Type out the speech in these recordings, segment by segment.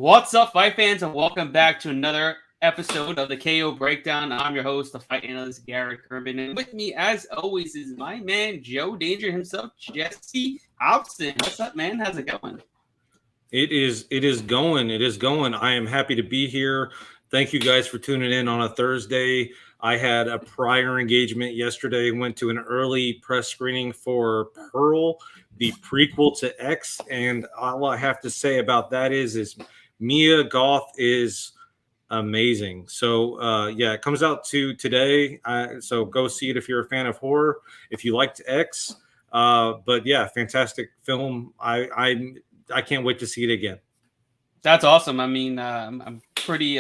What's up, fight fans, and welcome back to another episode of the KO Breakdown. I'm your host, the fight analyst, Garrett Kerman, and with me, as always, is my man, Joe Danger himself, Jesse Hobson. What's up, man? How's it going? It is going. I am happy to be here. Thank you guys for tuning in on a Thursday. I had a prior engagement yesterday, went to an early press screening for Pearl, the prequel to X, and all I have to say about that is Mia Goth is amazing. So yeah, it comes out today. So go see it if you're a fan of horror, if you liked X. But yeah, fantastic film. I can't wait to see it again. That's awesome. I mean, I'm pretty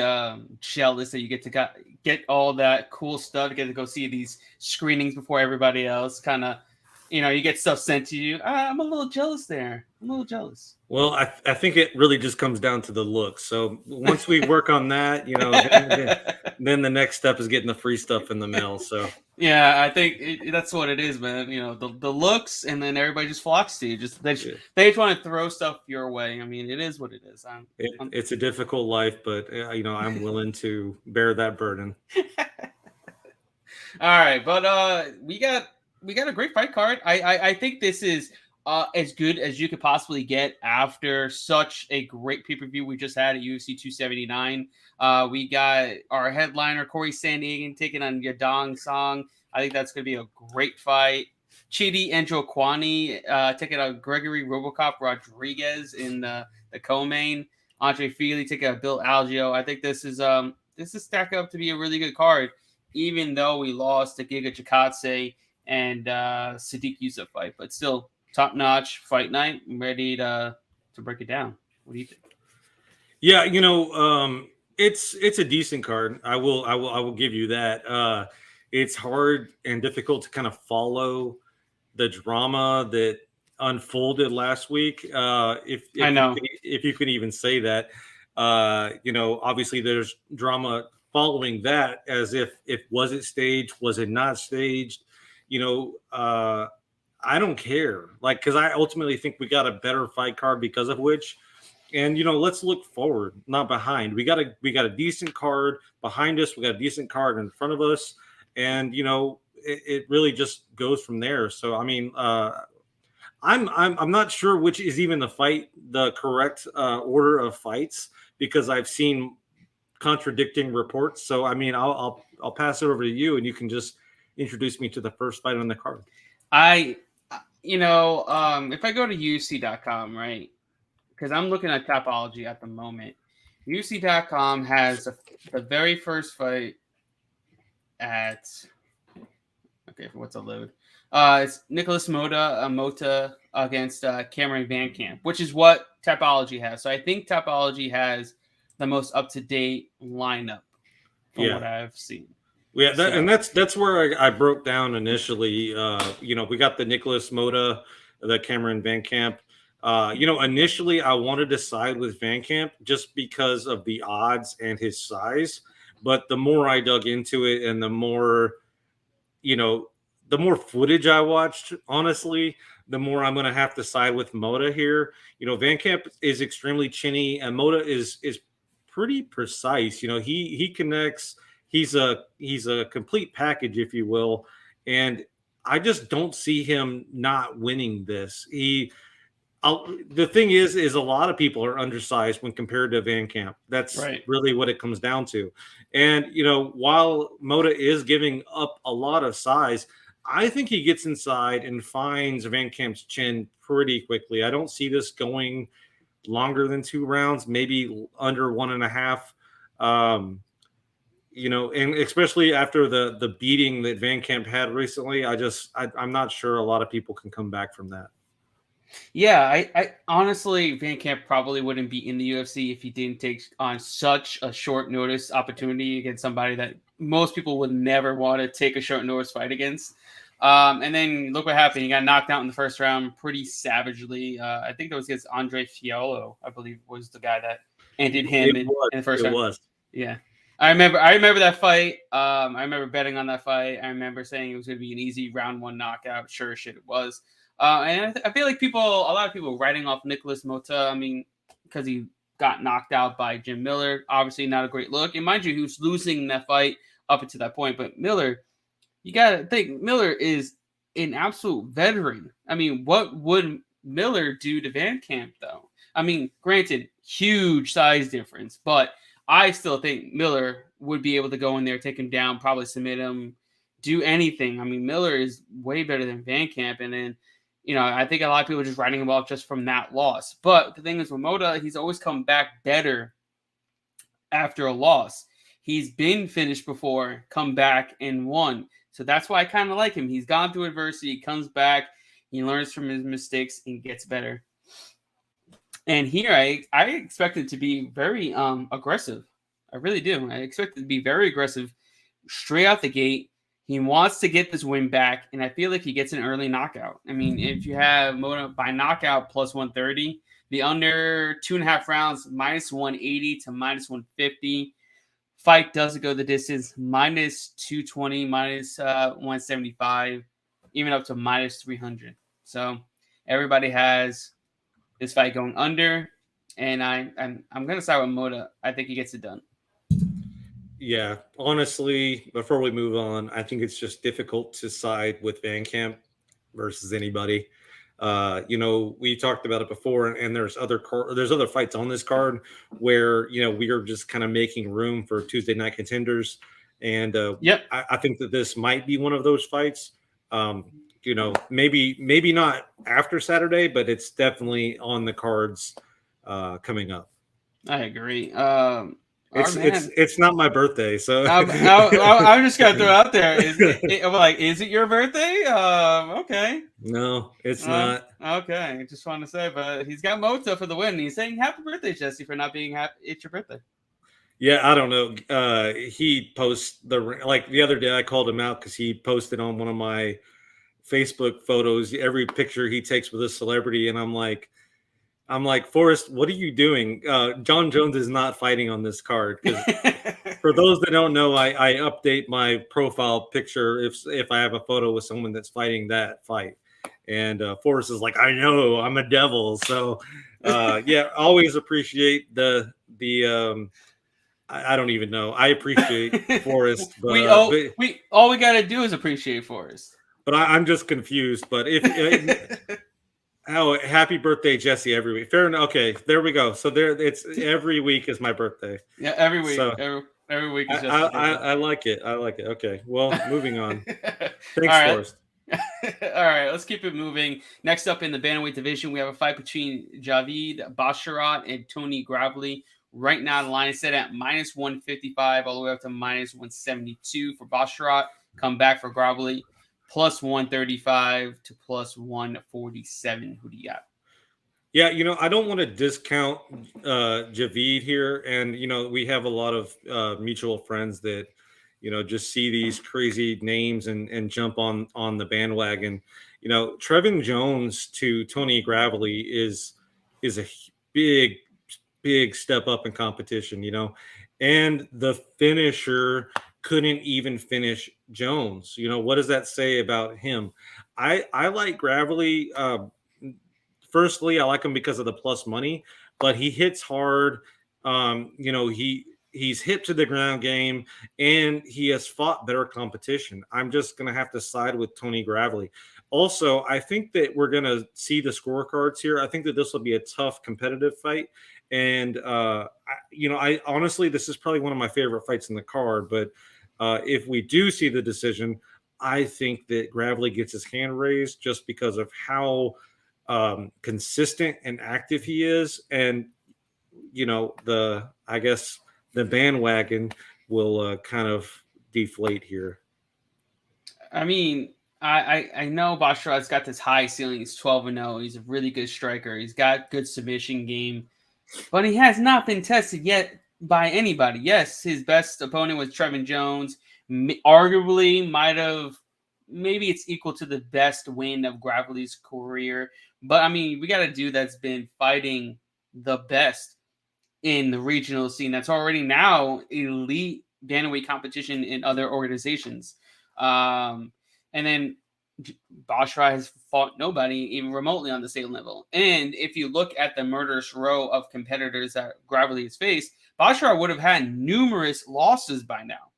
jealous that you get to get all that cool stuff, get to go see these screenings before everybody else. Kind of, you get stuff sent to you. I'm a little jealous there. I'm a little jealous. Well, I think it really just comes down to the looks. So once we work on that, then the next step is getting the free stuff in the mail. So yeah, I think that's what it is, man. The looks, and then everybody just flocks to you. They just want to throw stuff your way. I mean, it is what it is. It's a difficult life, but I'm willing to bear that burden. All right, but we got a great fight card. I think this is as good as you could possibly get after such a great pay-per-view we just had at UFC 279. We got our headliner, Cory Sandhagen, taking on Yadong Song. I think that's going to be a great fight. Chidi and Joaquini taking on Gregory Robocop Rodriguez in the co-main. Andre Feely taking on Bill Algio. I think this is stacked up to be a really good card, even though we lost to Giga Chikadze and Sadiq Youssef fight, but still top-notch fight night. I'm ready to break it down. What do you think? Yeah, it's a decent card. I will give you that. It's hard and difficult to kind of follow the drama that unfolded last week. If I know if you could even say that, obviously there's drama following that, as if was it staged, was it not staged? I don't care, because I ultimately think we got a better fight card because of which. And let's look forward, not behind. We got a decent card behind us. We got a decent card in front of us, and it really just goes from there. So I mean, I'm not sure which is even the correct order of fights, because I've seen contradicting reports. So I mean, I'll pass it over to you, and you can just introduce me to the first fight on the card. If I go to UFC.com, right? Because I'm looking at Topology at the moment. UFC.com has the very first fight at... Okay, what's a load? It's Nicholas Mota against Cameron Van Camp, which is what Topology has. So I think Topology has the most up-to-date lineup from what I've seen. Yeah, and that's where I broke down initially. We got the Nicholas Mota, the Cameron Van Camp. Initially I wanted to side with Van Camp just because of the odds and his size. But the more I dug into it, and the more footage I watched, honestly, the more I'm going to have to side with Mota here. Van Camp is extremely chinny, and Mota is pretty precise. He connects. He's a complete package, if you will, and I just don't see him not winning this. The thing is a lot of people are undersized when compared to Van Camp. That's really what it comes down to. And while Mota is giving up a lot of size, I think he gets inside and finds Van Camp's chin pretty quickly. I don't see this going longer than 2 rounds, maybe under 1.5. And especially after the beating that Van Camp had recently, I'm not sure a lot of people can come back from that. Yeah, I honestly, Van Camp probably wouldn't be in the UFC if he didn't take on such a short notice opportunity against somebody that most people would never want to take a short notice fight against. And then look what happened. He got knocked out in the first round pretty savagely. I think that was against Andre Fiallo, I believe, was the guy that ended him in the first round. It was. Yeah. I remember that fight. I remember betting on that fight. I remember saying it was going to be an easy round 1 knockout. Sure as shit it was. And I feel like a lot of people writing off Nicholas Mota. I mean, because he got knocked out by Jim Miller. Obviously, not a great look. And mind you, he was losing that fight up until that point. But Miller, you got to think, Miller is an absolute veteran. I mean, what would Miller do to Van Camp, though? I mean, granted, huge size difference, but I still think Miller would be able to go in there, take him down, probably submit him, do anything. I mean, Miller is way better than Van Camp. And then, I think a lot of people are just writing him off just from that loss. But the thing is, with Mota, he's always come back better after a loss. He's been finished before, come back and won. So that's why I kind of like him. He's gone through adversity, he comes back, he learns from his mistakes, and gets better. And here, I expect it to be very aggressive. I really do. I expect it to be very aggressive straight out the gate. He wants to get this win back, and I feel like he gets an early knockout. I mean, if you have Mota by knockout plus 130, the under 2.5 rounds, minus 180 to minus 150. Fight doesn't go the distance, minus 220, minus 175, even up to minus 300. So everybody has this fight going under, and I'm going to side with Mota. I think he gets it done. Yeah, honestly, before we move on, I think it's just difficult to side with Van Camp versus anybody. We talked about it before, and there's other fights on this card where we are just kind of making room for Tuesday night contenders, and I think that this might be one of those fights. Maybe not after Saturday, but it's definitely on the cards coming up. I agree. It's not my birthday, so I'm just gonna throw it out there. Is it your birthday? Okay. No, it's not. Okay, I just want to say, but he's got Mota for the win. He's saying happy birthday, Jesse, for not being happy. It's your birthday. Yeah, I don't know. He posts the other day. I called him out because he posted on one of my Facebook photos every picture he takes with a celebrity, and I'm like, Forrest, what are you doing? John Jones is not fighting on this card. For those that don't know, I update my profile picture if I have a photo with someone that's fighting that fight. And Forrest is like, I know, I'm a devil. So, always appreciate the I don't even know. I appreciate Forrest. But, all we got to do is appreciate Forrest. But I'm just confused. But happy birthday, Jesse, every week. Fair enough. Okay, there we go. So it's every week is my birthday. Yeah, every week. So, every week is Jesse's birthday. I like it. Okay, well, moving on. Thanks, right. Forrest. All right, let's keep it moving. Next up in the bantamweight division, we have a fight between Javid, Basharat, and Tony Gravely. Right now, the line is set at minus 155 all the way up to minus 172 for Basharat. Come back for Gravely. Plus 135 to plus 147. Who do you got? Yeah, I don't want to discount Javid here. And, we have a lot of mutual friends that, just see these crazy names and jump on the bandwagon. Trevin Jones to Tony Gravely is a big step up in competition, and the finisher couldn't even finish Jones. What does that say about him? I like Gravely. Firstly, I like him because of the plus money, but he hits hard. He's hit to the ground game, and he has fought better competition. I'm just going to have to side with Tony Gravely. Also, I think that we're going to see the scorecards here. I think that this will be a tough competitive fight. And, I honestly, this is probably one of my favorite fights in the card, but if we do see the decision, I think that Gravely gets his hand raised just because of how consistent and active he is. And, I guess the bandwagon will kind of deflate here. I mean, I know Basharat's got this high ceiling. He's 12-0. He's a really good striker. He's got good submission game, but he has not been tested yet by anybody. Yes, his best opponent was Trevin Jones. Arguably, maybe it's equal to the best win of Gravely's career. But I mean, we got a dude that's been fighting the best in the regional scene. That's already now elite bantamweight competition in other organizations. And then Basharat has fought nobody even remotely on the same level. And if you look at the murderous row of competitors that Gravely has faced, Basharat would have had numerous losses by now.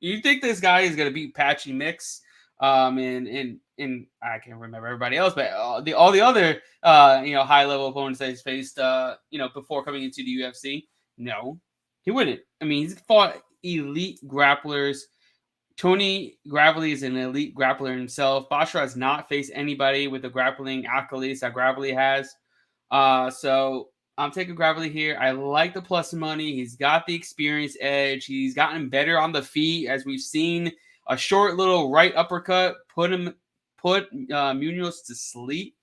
You think this guy is going to beat Patchy Mix, and I can't remember everybody else, but all the other high level opponents that he's faced before coming into the UFC? No, he wouldn't. I mean, he's fought elite grapplers. Tony Gravely is an elite grappler himself. Basharat has not faced anybody with the grappling accolades that Gravely has. So I'm taking Gravely here. I like the plus money. He's got the experience edge. He's gotten better on the feet, as we've seen. A short little right uppercut put Munoz to sleep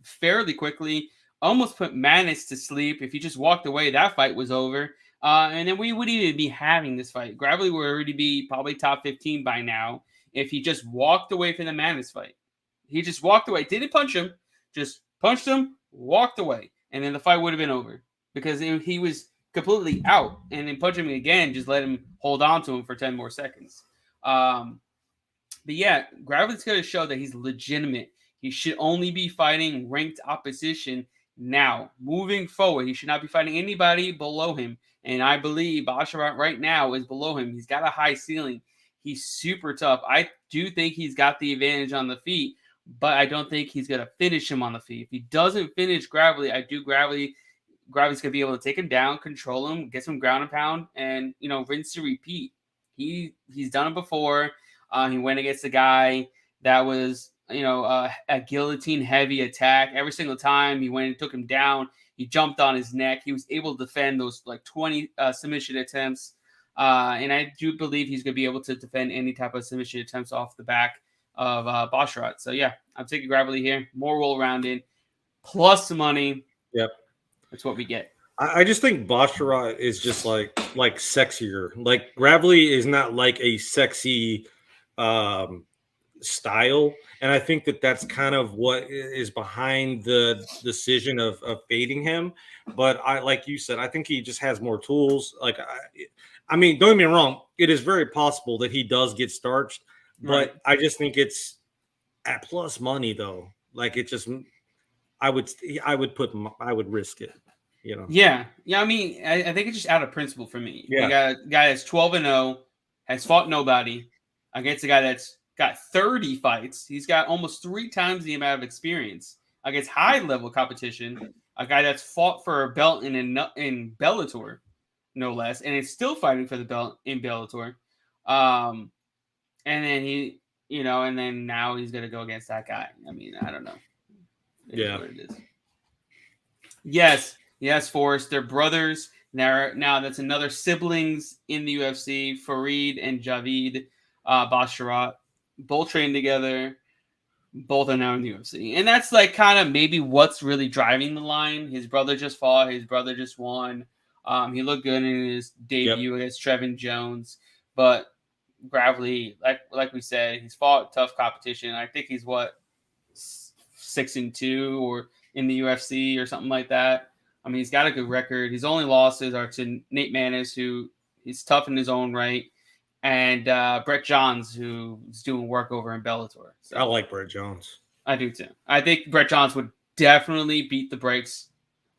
fairly quickly. Almost put Manis to sleep. If he just walked away, that fight was over. And then we wouldn't even be having this fight. Gravely would already be probably top 15 by now if he just walked away from the Manis fight. He just walked away. Didn't punch him. Just punched him, walked away. And then the fight would have been over. Because he was completely out. And then punching him again, just let him hold on to him for 10 more seconds. But yeah, Gravely's going to show that he's legitimate. He should only be fighting ranked opposition now. Moving forward, he should not be fighting anybody below him. And I believe Basharat right now is below him. He's got a high ceiling. He's super tough. I do think he's got the advantage on the feet, but I don't think he's going to finish him on the feet. If he doesn't finish Gravely, Gravity's going to be able to take him down, control him, get some ground and pound, and, rinse to repeat. He's done it before. He went against a guy that was, a guillotine heavy attack. Every single time he went and took him down, he jumped on his neck. He was able to defend those 20 submission attempts. And I do believe he's going to be able to defend any type of submission attempts off the back of Basharat. So, yeah, I'm taking Gravely here. More roll-rounded. Plus money. Yep. That's what we get. I just think Basharat is just like sexier. Like Gravely is not like a sexy style, and I think that that's kind of what is behind the decision of fading him. But I, like you said, I think he just has more tools. Like I mean, don't get me wrong, it is very possible that he does get starched, but I just think it's at plus money though. Like it just, I would risk it. Yeah. I mean, I think it's just out of principle for me. Yeah. You got a guy that's 12-0, has fought nobody, against a guy that's got 30 fights. He's got almost 3 times the amount of experience against high-level competition. A guy that's fought for a belt in Bellator, no less, and is still fighting for the belt in Bellator. And then and then now he's gonna go against that guy. I mean, I don't know. Yeah. What it is. Yes, Forrest. They're brothers. Now that's another siblings in the UFC. Farid and Javid Basharat. Both trained together. Both are now in the UFC. And that's like kind of maybe what's really driving the line. His brother just fought. His brother just won. He looked good in his debut against Trevin Jones. But Gravely, like we said, he's fought tough competition. I think he's 6-2 or in the UFC or something like that. I mean, he's got a good record. His only losses are to Nate Manis, who is tough in his own right, and Brett Johns, who's doing work over in Bellator. So, I like Brett Johns. I do too. I think Brett Johns would definitely beat the brakes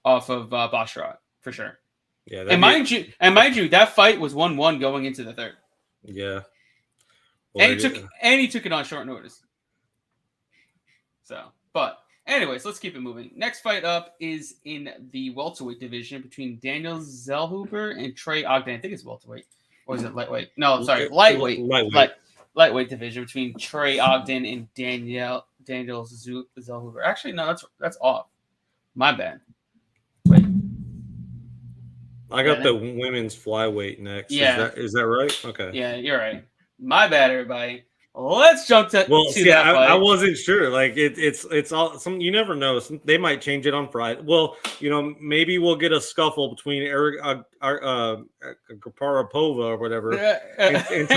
off of Basharat for sure. Yeah, and mind you, that fight was 1-1 going into the third. Yeah, well, and he took it on short notice. So, but anyways, let's keep it moving. Next fight up is in the welterweight division between Daniel Zellhoger and Trey Ogden. I think it's welterweight. Or is it lightweight? No, sorry, lightweight. Lightweight division between Trey Ogden and Daniel Zellhoger. Actually, no, that's off. My bad. Wait. I got the women's flyweight next. Yeah. Is that right? Okay. Yeah, you're right. My bad, everybody. Let's jump to that fight. I wasn't sure. Like it's all some. You never know. They might change it on Friday. Well, maybe we'll get a scuffle between Eric Gaparapova or whatever and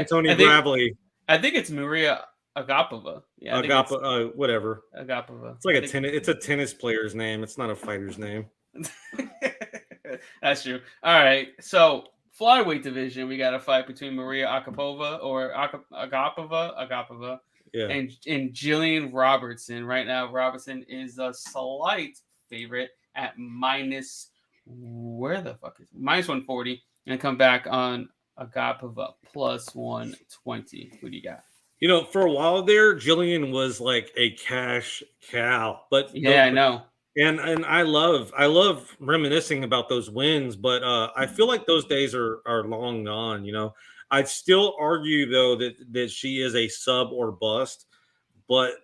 Tony Gravely. I think it's Maria Agapova. Yeah, whatever. Agapova. It's like It's a tennis player's name. It's not a fighter's name. That's true. All right. So flyweight division, we got a fight between Maria Agapova, Yeah. and Jillian Robertson. Right now, Robertson is a slight favorite at minus, where the fuck is it? Minus 140, and come back on Agapova plus 120. Who do you got? You know, for a while there, Jillian was like a cash cow, but Yeah, I know. And I love reminiscing about those wins, but I feel like those days are long gone. You know, I'd still argue though that she is a sub or bust, but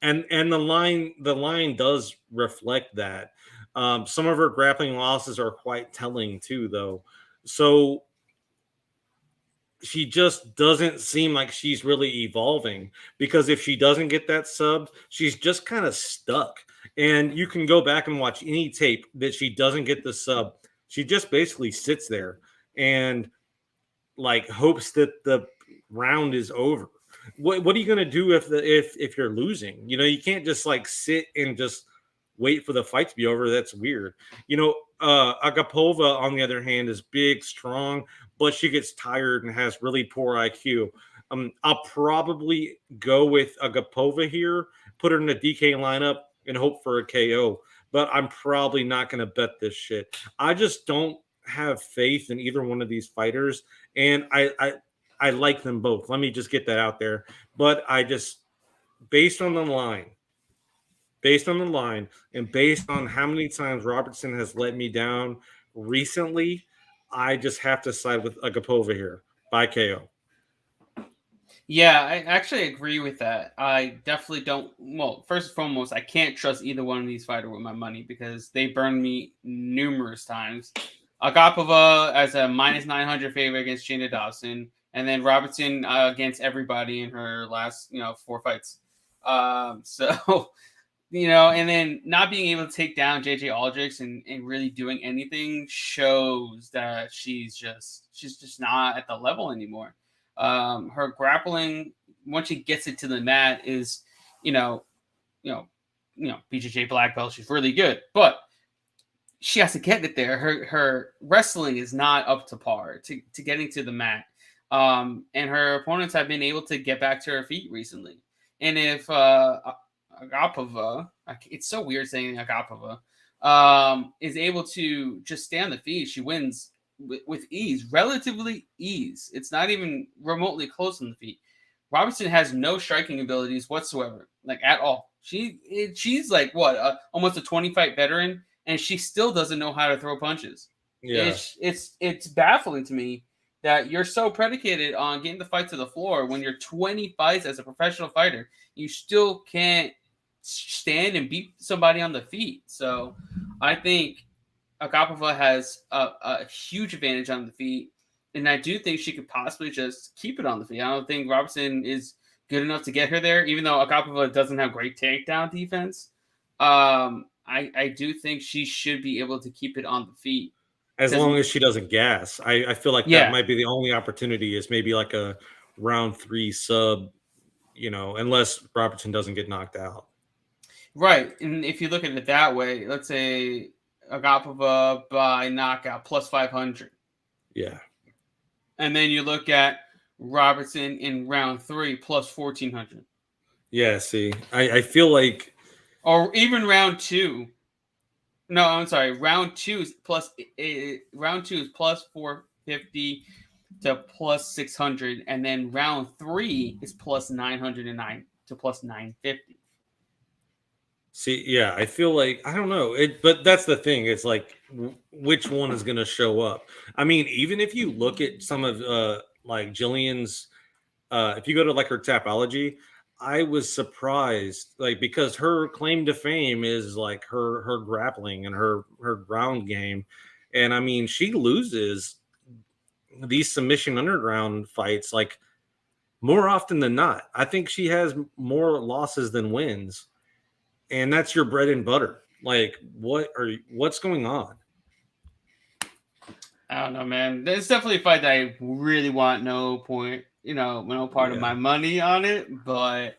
and the line does reflect that. Some of her grappling losses are quite telling too, though. So she just doesn't seem like she's really evolving, because if she doesn't get that sub, she's just kind of stuck. And you can go back and watch any tape that she doesn't get the sub. She just basically sits there and like hopes that the round is over. What are you going to do if you're losing? You know, you can't just like sit and just wait for the fight to be over. That's weird. You know, Agapova, on the other hand, is big, strong, but she gets tired and has really poor IQ. I'll probably go with Agapova here, put her in the DK lineup, and hope for a KO. But I'm probably not going to bet this shit. I just don't have faith in either one of these fighters, and I like them both. Let me just get that out there. But I just, based on the line, and based on how many times Robertson has let me down recently, I just have to side with Agapova here by KO. Yeah, I actually agree with that. I definitely don't. Well, first and foremost, I can't trust either one of these fighters with my money because they burned me numerous times. Agapova as a minus 900 favorite against Gina Dawson, and then Robertson against everybody in her last 4 fights. So and then not being able to take down JJ Aldrich and really doing anything shows that she's just not at the level anymore. Her grappling, once she gets it to the mat, is BJJ black belt. She's really good, but she has to get it there. Her wrestling is not up to par to getting to the mat. And her opponents have been able to get back to her feet recently. And if Agapova, it's so weird saying Agapova, is able to just stay on the feet, she wins with ease, relatively ease. It's not even remotely close on the feet. Robertson has no striking abilities whatsoever, like at all. She's like what, almost a 20-fight veteran, and she still doesn't know how to throw punches. Yeah, it's baffling to me that you're so predicated on getting the fight to the floor when you're 20 fights as a professional fighter. You still can't stand and beat somebody on the feet. So I think Agapova has a huge advantage on the feet, and I do think she could possibly just keep it on the feet. I don't think Robertson is good enough to get her there, even though Agapova doesn't have great takedown defense. I do think she should be able to keep it on the feet. as long as she doesn't gas. I feel like Yeah. that might be the only opportunity, is maybe like a round 3 sub, unless Robertson doesn't get knocked out. Right. And if you look at it that way, let's say Agapova by knockout plus 500. Yeah. And then you look at Robertson in round 3 plus 1,400. Yeah, see, I feel like, or even round 2. No, I'm sorry. Round 2 is plus 450 to plus 600, and then round 3 is plus 909 to plus 950. See, yeah, I feel like, I don't know it, but that's the thing. It's like, which one is going to show up? I mean, even if you look at some of like Jillian's, if you go to like her Tapology, I was surprised, like, because her claim to fame is like her grappling and her ground game, and I mean, she loses these submission underground fights like more often than not. I think she has more losses than wins. And that's your bread and butter. Like, what's going on? I don't know, man. There's definitely a fight that I really want no part of my money on it. But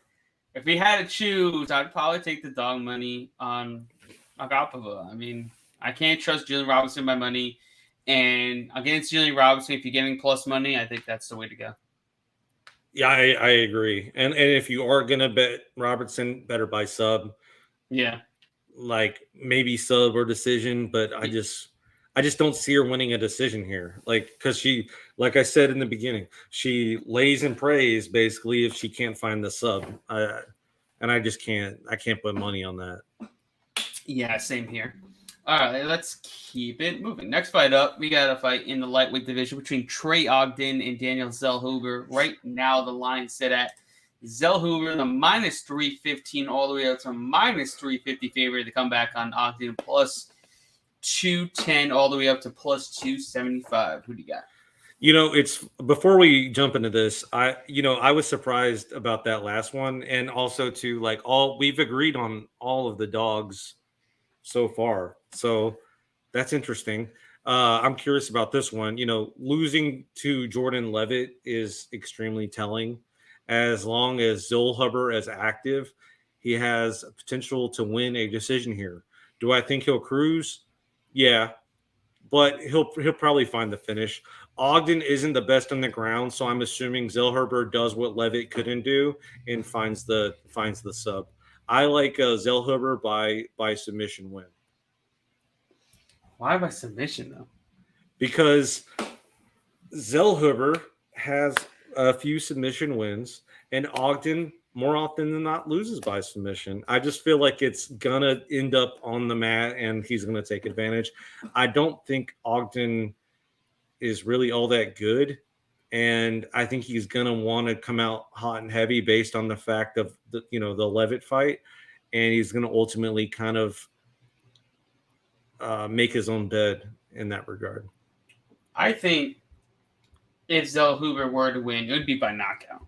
if we had to choose, I'd probably take the dog money on Agapova. I mean, I can't trust Jillian Robinson with my money. And against Julian Robertson, if you're getting plus money, I think that's the way to go. Yeah, I agree. And if you are gonna bet Robertson, better buy sub. Yeah. Like maybe sub or decision, but I just don't see her winning a decision here. Like because she, like I said in the beginning, she lays and prays basically if she can't find the sub. I just can't. I can't put money on that. Yeah, same here. All right, let's keep it moving. Next fight up, we got a fight in the lightweight division between Trey Ogden and Daniel Zellhoger. Right now, the line set at Zellhoger, the minus 315, all the way up to minus 350 favorite to come back on Ogden, plus 210, all the way up to plus 275. Who do you got? It's before we jump into this, I was surprised about that last one, and also to like we've agreed on all of the dogs so far. So that's interesting. I'm curious about this one. Losing to Jordan Levitt is extremely telling. As long as Zellhoger is active, he has potential to win a decision here. Do I think he'll cruise? Yeah, but he'll probably find the finish. Ogden isn't the best on the ground, so I'm assuming Zellhoger does what Levitt couldn't do and finds the sub. I like Zellhoger by submission win. Why by submission though? Because Zellhoger has a few submission wins, and Ogden more often than not loses by submission. I just feel like it's gonna end up on the mat, and he's gonna take advantage. I don't think Ogden is really all that good, and I think he's gonna want to come out hot and heavy based on the fact of the Levitt fight, and he's gonna ultimately kind of make his own bed in that regard. I think if Zellhoger were to win, it would be by knockout.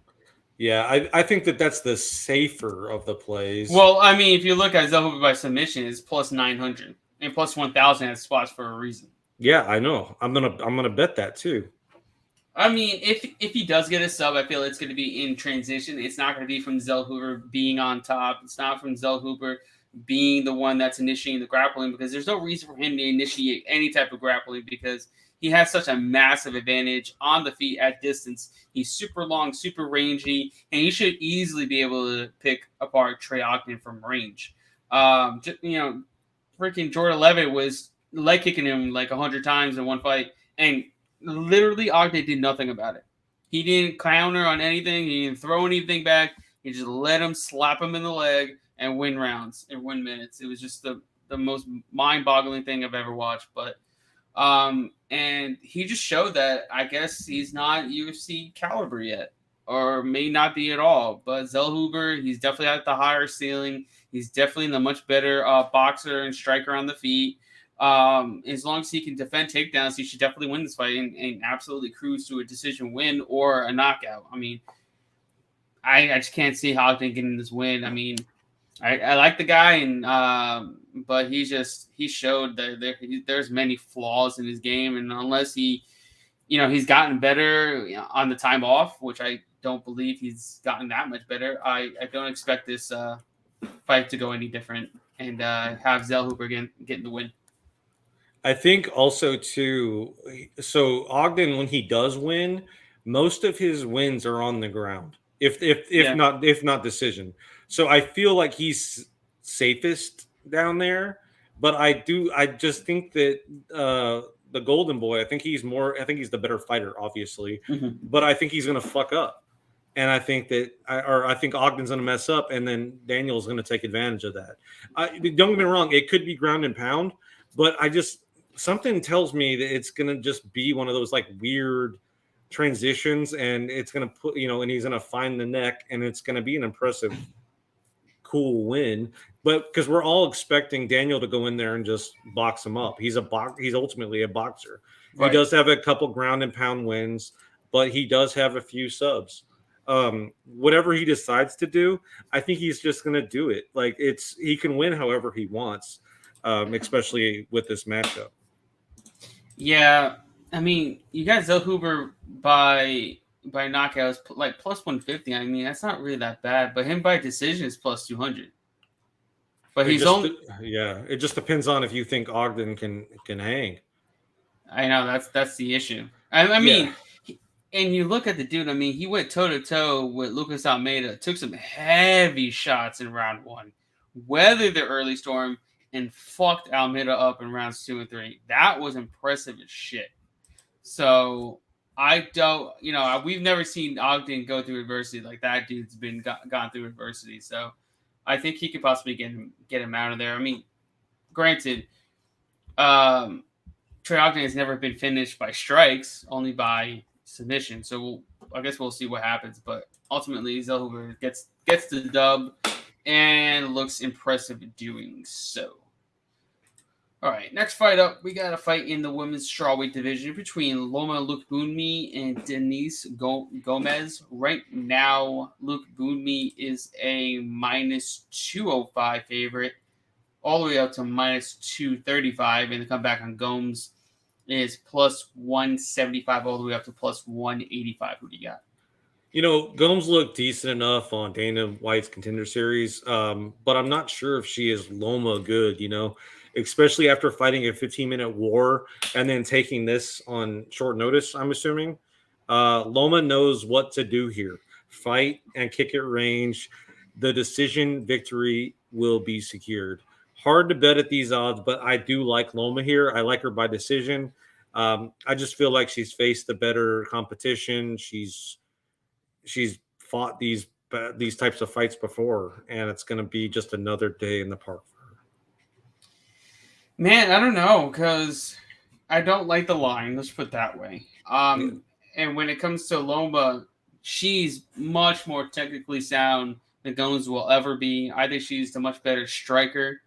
Yeah, I think that's the safer of the plays. Well, I mean, if you look at Zellhoger by submission, it's plus 900 and plus 1,000 at spots for a reason. Yeah, I know. I'm gonna bet that too. I mean, if he does get a sub, I feel it's going to be in transition. It's not going to be from Zellhoger being on top. It's not from Zellhoger being the one that's initiating the grappling, because there's no reason for him to initiate any type of grappling because he has such a massive advantage on the feet at distance. He's super long, super rangy, and he should easily be able to pick apart Trey Ogden from range. Freaking Jordan Levitt was leg kicking him like 100 times in one fight, and literally Ogden did nothing about it. He didn't counter on anything. He didn't throw anything back. He just let him slap him in the leg and win rounds and win minutes. It was just the most mind-boggling thing I've ever watched. But and he just showed that I guess he's not UFC caliber yet, or may not be at all. But Zellhoger, he's definitely at the higher ceiling. He's definitely the much better boxer and striker on the feet. As long as he can defend takedowns, he should definitely win this fight and absolutely cruise to a decision win or a knockout. I mean, I just can't see Ogden getting this win. I mean, I like the guy, and but he showed that there's many flaws in his game, and unless he's gotten better on the time off, which I don't believe he's gotten that much better. I don't expect this fight to go any different, and have Zellhoger getting the win. I think also too. So Ogden, when he does win, most of his wins are on the ground. If not decision. So I feel like he's safest down there, but I just think that the Golden Boy, I think he's the better fighter, obviously, but I think he's going to fuck up. And I think I think Ogden's going to mess up, and then Daniel's going to take advantage of that. Don't get me wrong, it could be ground and pound, but something tells me that it's going to just be one of those like weird transitions, and it's going to put, and he's going to find the neck, and it's going to be an impressive, cool win. But because we're all expecting Daniel to go in there and just box him up. He's ultimately a boxer. Right. He does have a couple ground and pound wins, but he does have a few subs. Whatever he decides to do, I think he's just going to do it. Like he can win however he wants, especially with this matchup. Yeah. I mean, you got Zellhoger by knockouts like plus 150. I mean, that's not really that bad. But him by decision is plus 200. But it just depends on if you think Ogden can hang. I know that's the issue. I Yeah. mean, and you look at the dude. I mean, he went toe to toe with Lucas Almeida. Took some heavy shots in round one, weathered the early storm, and fucked Almeida up in rounds 2 and 3. That was impressive as shit. So I don't, we've never seen Ogden go through adversity like that. Dude's been gone through adversity. So I think he could possibly get him out of there. I mean, granted, um, Trey Ogden has never been finished by strikes, only by submission. So I guess we'll see what happens. But ultimately, Zellhoger gets the dub and looks impressive doing so. All right, next fight up, we got a fight in the women's strawweight division between Loma Lukbunmi and Denise Gomez. Right now, Lukbunmi is a minus 205 favorite, all the way up to minus 235, and the comeback on Gomes is plus 175, all the way up to plus 185. Who do you got? Gomes looked decent enough on Dana White's Contender Series, but I'm not sure if she is Loma good, especially after fighting a 15-minute war and then taking this on short notice, I'm assuming. Loma knows what to do here. Fight and kick at range. The decision victory will be secured. Hard to bet at these odds, but I do like Loma here. I like her by decision. I just feel like she's faced the better competition. She's fought these types of fights before, and it's going to be just another day in the park for her. Man, I don't know, because I don't like the line. Let's put it that way. And when it comes to Loma, she's much more technically sound than Gomes will ever be. I think she's the much better striker.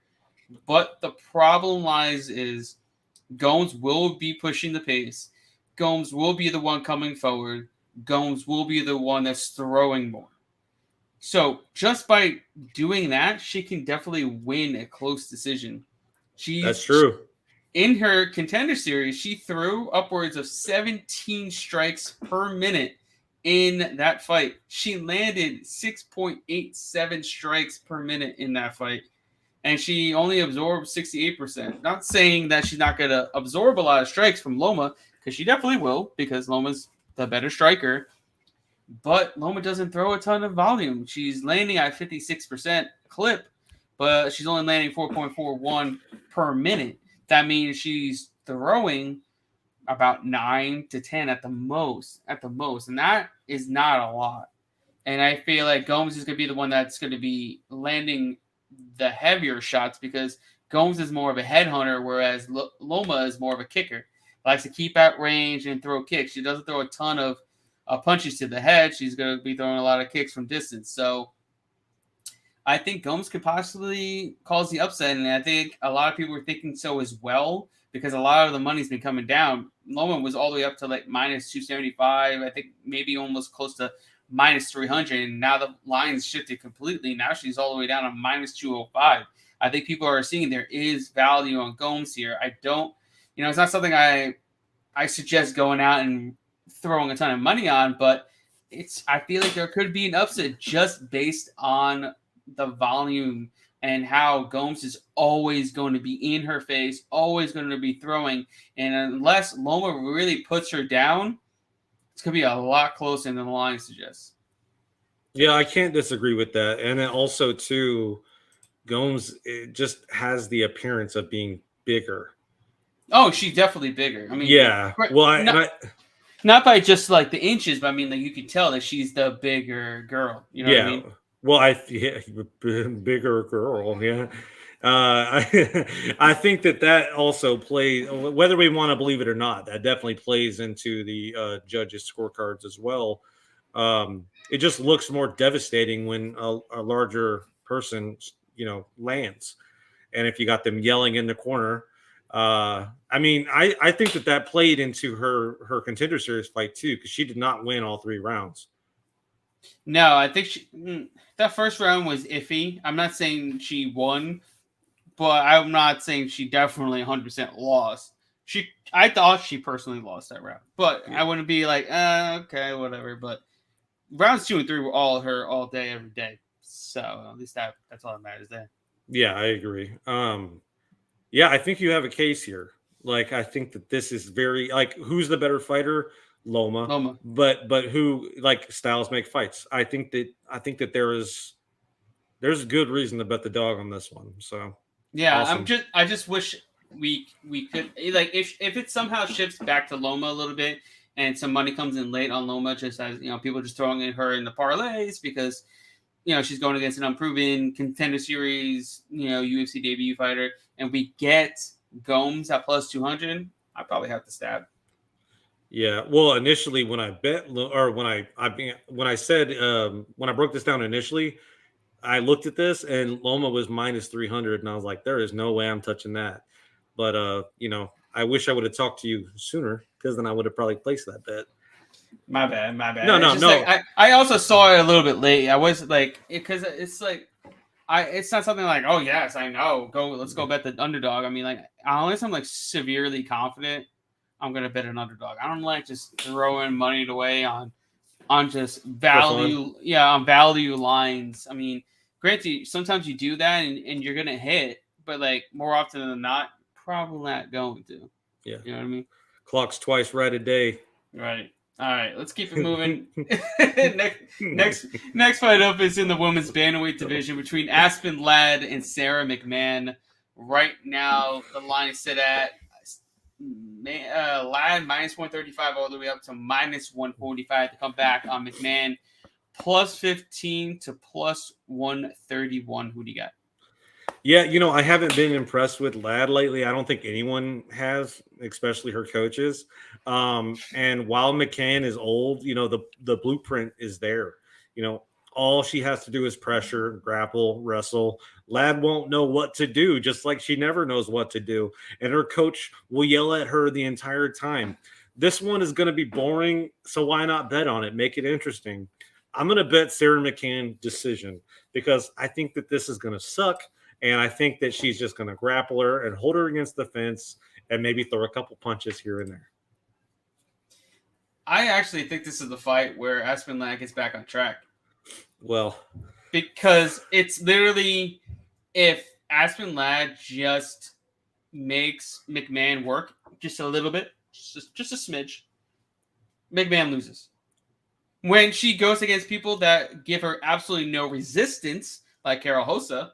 But the problem lies is Gomes will be pushing the pace. Gomes will be the one coming forward. Gomes will be the one that's throwing more. So just by doing that, she can definitely win a close decision. That's true. In her Contender Series, she threw upwards of 17 strikes per minute in that fight. She landed 6.87 strikes per minute in that fight, and she only absorbed 68%. Not saying that she's not going to absorb a lot of strikes from Loma, because she definitely will, because Loma's the better striker. But Loma doesn't throw a ton of volume. She's landing at 56% clip, but she's only landing 4.41 per minute. That means she's throwing about 9 to 10 at the most, and that is not a lot. And I feel like Gomes is going to be the one that's going to be landing the heavier shots, because Gomes is more of a headhunter, whereas Loma is more of a kicker. Likes to keep at range and throw kicks. She doesn't throw a ton of punches to the head. She's going to be throwing a lot of kicks from distance. So I think Gomes could possibly cause the upset, and I think a lot of people are thinking so as well, because a lot of the money's been coming down. Loma was all the way up to like minus 275, I think maybe almost close to minus 300, and now the line's shifted completely. Now she's all the way down to minus 205. I think people are seeing there is value on Gomes here. I don't, it's not something I suggest going out and throwing a ton of money on, but I feel like there could be an upset just based on the volume and how Gomes is always going to be in her face, always going to be throwing. And unless Loma really puts her down, it's going to be a lot closer than the line suggests. Yeah, I can't disagree with that. And then also, too, Gomes just has the appearance of being bigger. Oh, she's definitely bigger. I mean, yeah. Well, not by just like the inches, but I mean, like you could tell that she's the bigger girl. You know what I mean? Well, bigger girl. Yeah. I think that also plays, whether we want to believe it or not, that definitely plays into the judges' scorecards as well. It just looks more devastating when a larger person, lands. And if you got them yelling in the corner, I mean, I think that played into her Contender Series fight too, because she did not win all 3 rounds. No, I think that first round was iffy. I'm not saying she won, but I'm not saying she definitely 100% lost. I thought she personally lost that round, but I wouldn't be like, okay, whatever. But rounds 2 and 3 were all her all day, every day. So at least that's all that matters there. Yeah, I agree. Yeah, I think you have a case here. Like, I think that this is very like, who's the better fighter? Loma. Loma. But who, like, styles make fights. I think that there's good reason to bet the dog on this one. So Yeah, awesome. I just wish we could like if it somehow shifts back to Loma a little bit and some money comes in late on Loma, just as people just throwing in her in the parlays because she's going against an unproven contender series, UFC debut fighter, and we get Gomes at plus 200. I probably have to stab. Yeah. Well, initially when I bet, or when I said, when I broke this down initially, I looked at this and Loma was minus 300, and I was like, there is no way I'm touching that. But I wish I would have talked to you sooner, because then I would have probably placed that bet. My bad. No, It's no, just no. like I also saw it a little bit late. I was like, because it's like it's not something like, oh yes, I know. Let's go bet the underdog. I mean, like, unless I'm like severely confident, I'm gonna bet an underdog. I don't like just throwing money away on just value, on value lines. I mean, granted, sometimes you do that and you're gonna hit, but like more often than not, probably not going to. Yeah. You know what I mean? Clock's twice right a day. Right. All right, let's keep it moving. next fight up is in the women's bantamweight division between Aspen Ladd and Sarah McMahon. Right now, the line is set at Ladd minus 135 all the way up to minus 145 to come back on McMahon plus 15 to plus 131. Who do you got? Yeah, I haven't been impressed with Ladd lately. I don't think anyone has, especially her coaches. And while McCann is old, the blueprint is there. All she has to do is pressure, grapple, wrestle. Ladd won't know what to do, just like she never knows what to do. And her coach will yell at her the entire time. This one is going to be boring, so why not bet on it? Make it interesting. I'm going to bet Sarah McCann decision, because I think that this is going to suck. And I think that she's just going to grapple her and hold her against the fence and maybe throw a couple punches here and there. I actually think this is the fight where Aspen Ladd gets back on track. Well, because it's literally, if Aspen Ladd just makes McMahon work just a little bit, just a smidge, McMahon loses. When she goes against people that give her absolutely no resistance, like Carol Hossa,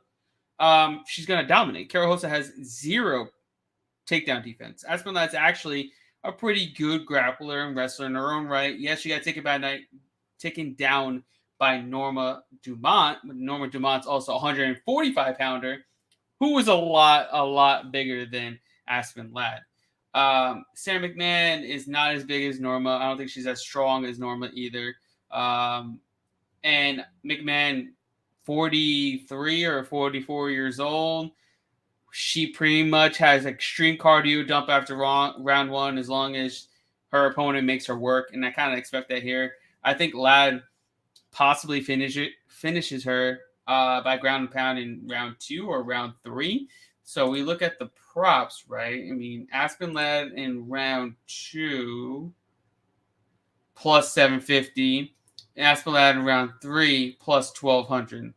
she's going to dominate. Carol Hossa has zero takedown defense. Aspen Ladd's actually a pretty good grappler and wrestler in her own right. Yes, she got taken down by Norma Dumont. Norma Dumont's also a 145-pounder, who was a lot bigger than Aspen Ladd. Sarah McMahon is not as big as Norma. I don't think she's as strong as Norma either. And McMahon, 43 or 44 years old. She pretty much has extreme cardio dump after round one, as long as her opponent makes her work. And I kind of expect that here. I think Ladd possibly finishes her by ground and pound in round 2 or round 3. So we look at the props, right? I mean, Aspen Ladd in round 2 plus 750. Aspen Ladd in round 3 plus 1200.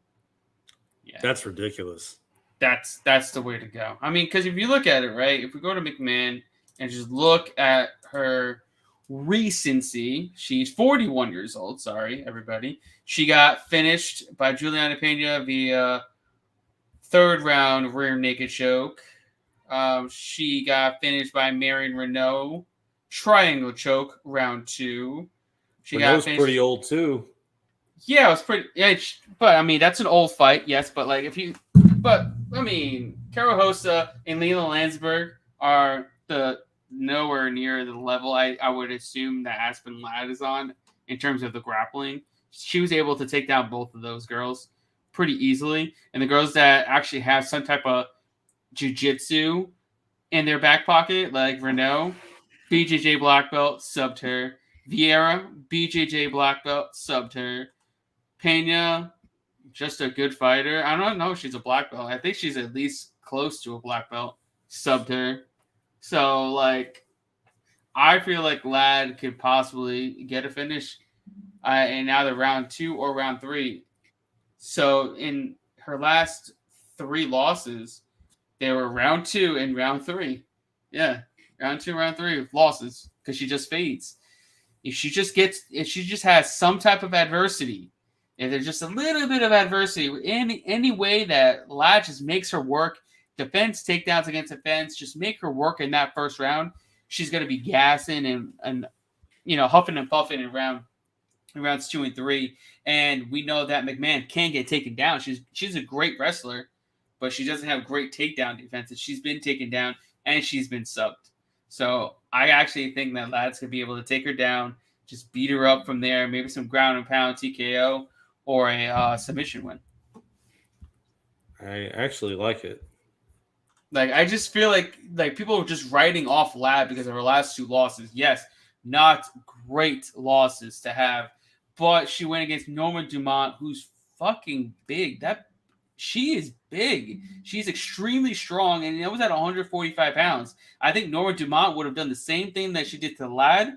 Yeah, that's ridiculous. That's the way to go. I mean, because if you look at it, right, if we go to McMahon and just look at her recency, she's 41 years old. Sorry, everybody. She got finished by Juliana Pena via 3rd round rear naked choke. She got finished by Marion Renault triangle choke round 2. She Renault's pretty old too. Yeah, it was pretty. Yeah, but I mean, that's an old fight, yes. But like, I mean, Carol Hossa and Lena Landsberg are nowhere near the level I would assume that Aspen Ladd is on in terms of the grappling. She was able to take down both of those girls pretty easily, and the girls that actually have some type of jiu-jitsu in their back pocket, like Renault, BJJ black belt, subbed her. Vieira, BJJ black belt, subbed her. Pena, just a good fighter. I don't know if she's a black belt. I think she's at least close to a black belt. Subbed her. So, like, I feel like Ladd could possibly get a finish in either round 2 or round 3. So, in her last 3 losses, they were round 2 and round 3. Yeah. round 2, round 3 with losses because she just fades. If she just has some type of adversity, if there's just a little bit of adversity, any way that Lad just makes her work, defense, takedowns against defense, just make her work in that first round, she's going to be gassing and huffing and puffing in rounds 2 and 3. And we know that Mcmahon can get taken down. She's a great wrestler, but she doesn't have great takedown defense. She's been taken down and she's been subbed. So I actually think that Lad's going to be able to take her down, just beat her up from there, maybe some ground and pound TKO or a submission win. I actually like it. Like, I just feel like people are just writing off Lad because of her last 2 losses. Yes, not great losses to have, but she went against Norma Dumont, who's fucking big. She is big. She's extremely strong, and it was at 145 pounds. I think Norma Dumont would have done the same thing that she did to Lad,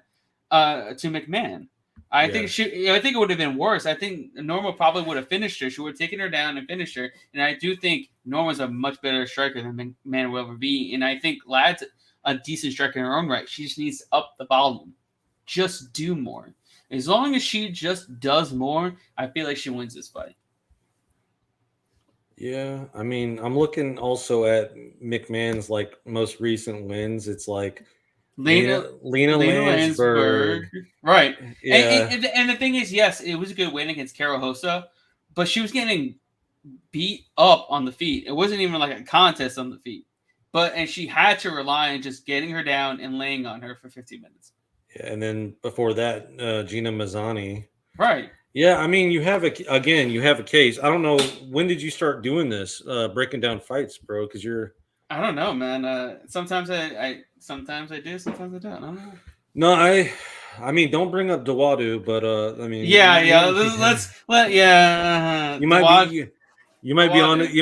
to McMahon. I think it would have been worse. I think Norma probably would have finished her. She would have taken her down and finished her. And I do think Norma's a much better striker than McMahon will ever be. And I think Lad's a decent striker in her own right. She just needs to up the volume. Just do more. As long as she just does more, I feel like she wins this fight. Yeah, I mean, I'm looking also at McMahon's most recent wins. It's like Lena Landsberg. Right. Yeah. And the thing is, yes, it was a good win against Cara Hosa, but she was getting beat up on the feet. It wasn't even like a contest on the feet. And she had to rely on just getting her down and laying on her for 15 minutes. Yeah, and then before that, Gina Mazzani. Right. Yeah, I mean, you have a case. I don't know, when did you start doing this, breaking down fights, bro? Because you're... I don't know, man. Sometimes I do, sometimes I don't. I don't know. No, I mean, don't bring up Dawadu, but I mean, you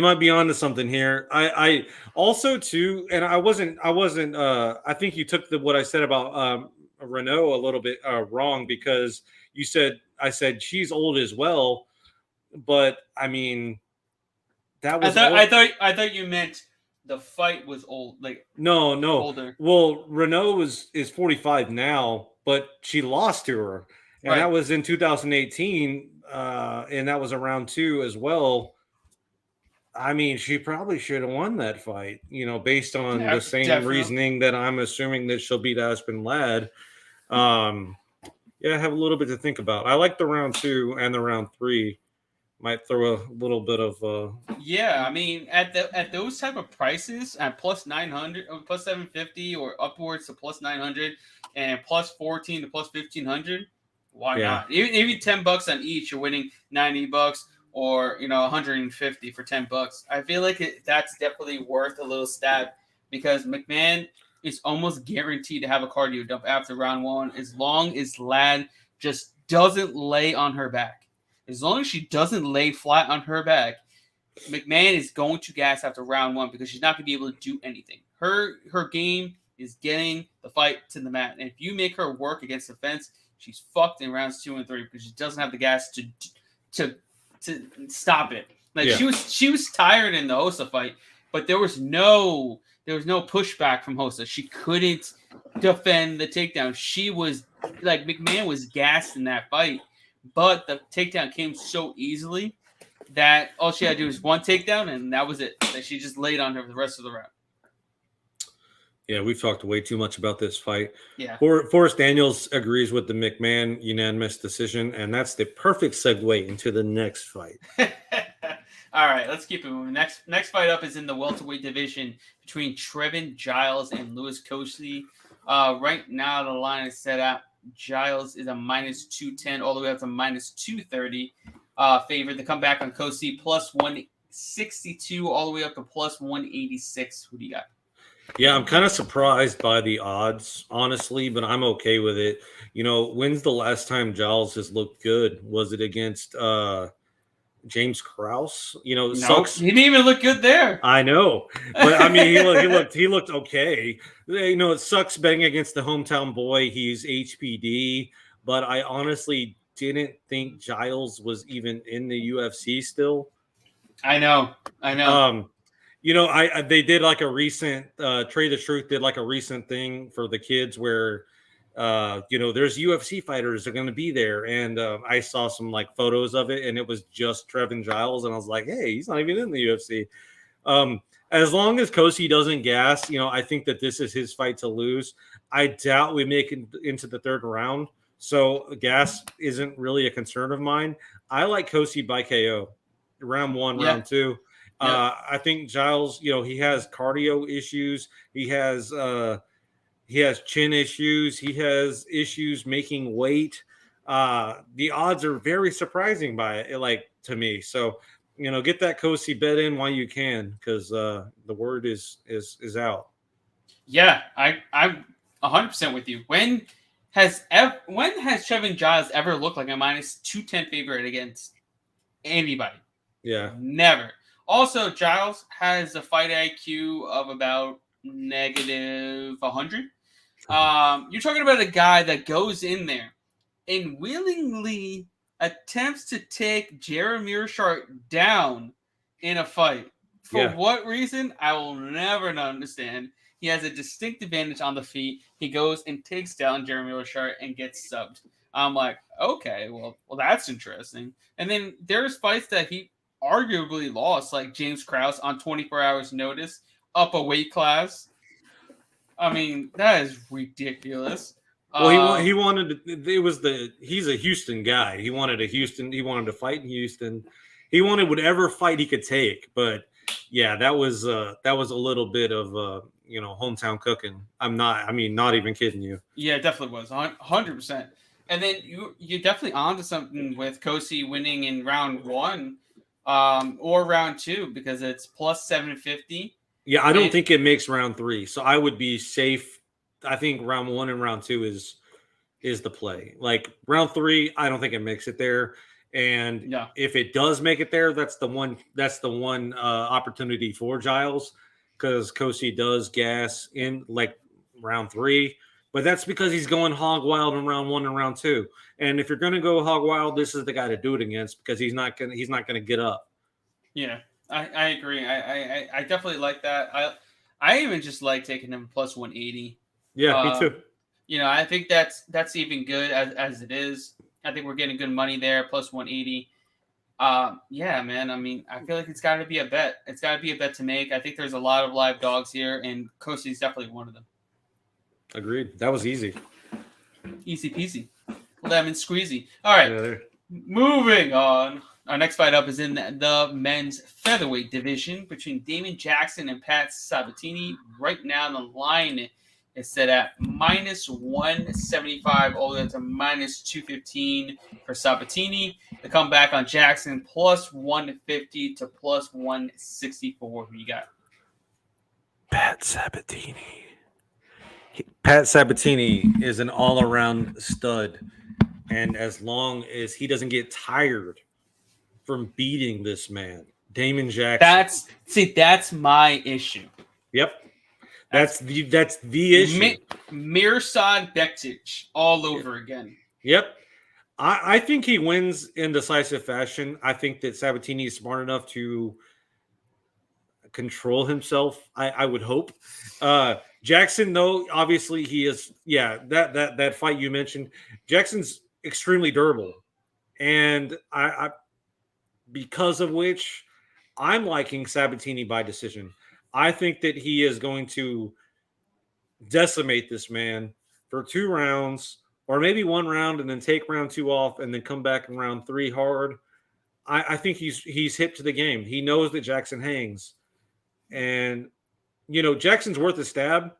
might be on to something here. I also too, and I wasn't. I think you took what I said about Renault a little bit wrong, because I said she's old as well, but I mean, that was. I thought you meant the fight was old. No. Older. Well, Renault is 45 now, but she lost to her, and that was in 2018, and that was around 2 as well. I mean, she probably should have won that fight, based on the same reasoning that I'm assuming that she'll beat Aspen Ladd. Yeah, I have a little bit to think about. I like the round 2 and the round 3. Might throw a little bit of Yeah, I mean, at those type of prices, at plus 900 or plus 750 or upwards to plus 900 and plus 14 to plus 1500, why not? Even $10 on each, you're winning $90, or 150 for $10. I feel like that's definitely worth a little stab, because McMahon is almost guaranteed to have a cardio dump after round 1, as long as Ladd just doesn't lay on her back. As long as she doesn't lay flat on her back, McMahon is going to gas after round 1, because she's not going to be able to do anything. Her game is getting the fight to the mat. And if you make her work against the fence, she's fucked in rounds 2 and 3, because she doesn't have the gas to stop it. She was tired in the Hosa fight, but there was no pushback from Hosa. She couldn't defend the takedown. She was McMahon was gassed in that fight. But the takedown came so easily that all she had to do was one takedown, and that was it. That she just laid on her for the rest of the round. Yeah, we've talked way too much about this fight. Yeah. Forrest Daniels agrees with the McMahon unanimous decision, and that's the perfect segue into the next fight. All right, let's keep it moving. Next fight up is in the welterweight division between Trevin Giles and Louis Cosey. Right now, the line is set up. Giles is a minus 210 all the way up to minus 230 favored. To come back on Cosey, plus 162 all the way up to plus 186. Who do you got? Yeah, I'm kind of surprised by the odds, honestly, but I'm okay with it. When's the last time Giles has looked good? Was it against James Krause? Sucks. He didn't even look good there. I know, but I mean, he looked okay. It sucks betting against the hometown boy. He's HPD, but I honestly didn't think Giles was even in the UFC still. I know. They did like a recent Trey the Truth did like a recent thing for the kids where there's UFC fighters are going to be there, and I saw some like photos of it, and it was just Trevin Giles, and I was like, hey, he's not even in the UFC. As long as Kosi doesn't gas, I think that this is his fight to lose. I doubt we make it into the third round, so gas isn't really a concern of mine. I like Kosi by KO, round 1, round 2. I think Giles, he has cardio issues. He has chin issues. He has issues making weight. The odds are very surprising by it, like to me. So, get that Kosi bet in while you can, because the word is out. Yeah, I'm 100% with you. When has Trevin Giles ever looked like a minus 210 favorite against anybody? Yeah, never. Also, Giles has a fight IQ of about negative 100. You're talking about a guy that goes in there and willingly attempts to take Jeremy Mearshart down in a fight. For what reason, I will never understand. He has a distinct advantage on the feet. He goes and takes down Jeremy Mearshart and gets subbed. I'm like, okay, well, that's interesting. And then there's fights that he arguably lost, like James Krause on 24 hours notice, up a weight class. I mean, that is ridiculous. Well, he wanted to, he's a Houston guy. He wanted to fight in Houston. He wanted whatever fight he could take. But yeah, that was a little bit of hometown cooking. Not even kidding you. Yeah, it definitely was 100%. And then you're definitely onto something with Kosi winning in round 1 or round 2, because it's plus 750. Yeah, I don't think it makes round 3, so I would be safe. I think round 1 and round 2 is the play. Like round 3, I don't think it makes it there. And if it does make it there, that's the one opportunity for Giles, because Kosi does gas in like round 3. But that's because he's going hog wild in round 1 and round 2. And if you're going to go hog wild, this is the guy to do it against, because he's not gonna get up. Yeah, I agree. I definitely like that. I even just like taking him plus 180. Yeah, me too. I think that's even good as it is. I think we're getting good money there, plus 180. Yeah, man. I mean, I feel like it's got to be a bet. It's got to be a bet to make. I think there's a lot of live dogs here, and Kosi's definitely one of them. Agreed. That was easy. Easy peasy. Lemon squeezy. All right. Moving on. Our next fight up is in the men's featherweight division between Damon Jackson and Pat Sabatini. Right now, the line is set at minus 175 all the way to minus 215 for Sabatini. The comeback on Jackson plus 150 to plus 164. Who you got? Pat Sabatini. Pat Sabatini is an all-around stud, and as long as he doesn't get tired from beating this man, Damon Jackson. That's my issue. Yep, that's the issue. Mirsad Bektic all over again. Yep, I think he wins in decisive fashion. I think that Sabatini is smart enough to control himself. I would hope. Jackson, though, obviously he is. Yeah, that fight you mentioned, Jackson's extremely durable, and I because of which I'm liking Sabatini by decision. I think that he is going to decimate this man for 2 rounds, or maybe 1 round, and then take round 2 off, and then come back in round 3 hard. I think he's hip to the game. He knows that Jackson hangs, and Jackson's worth a stab,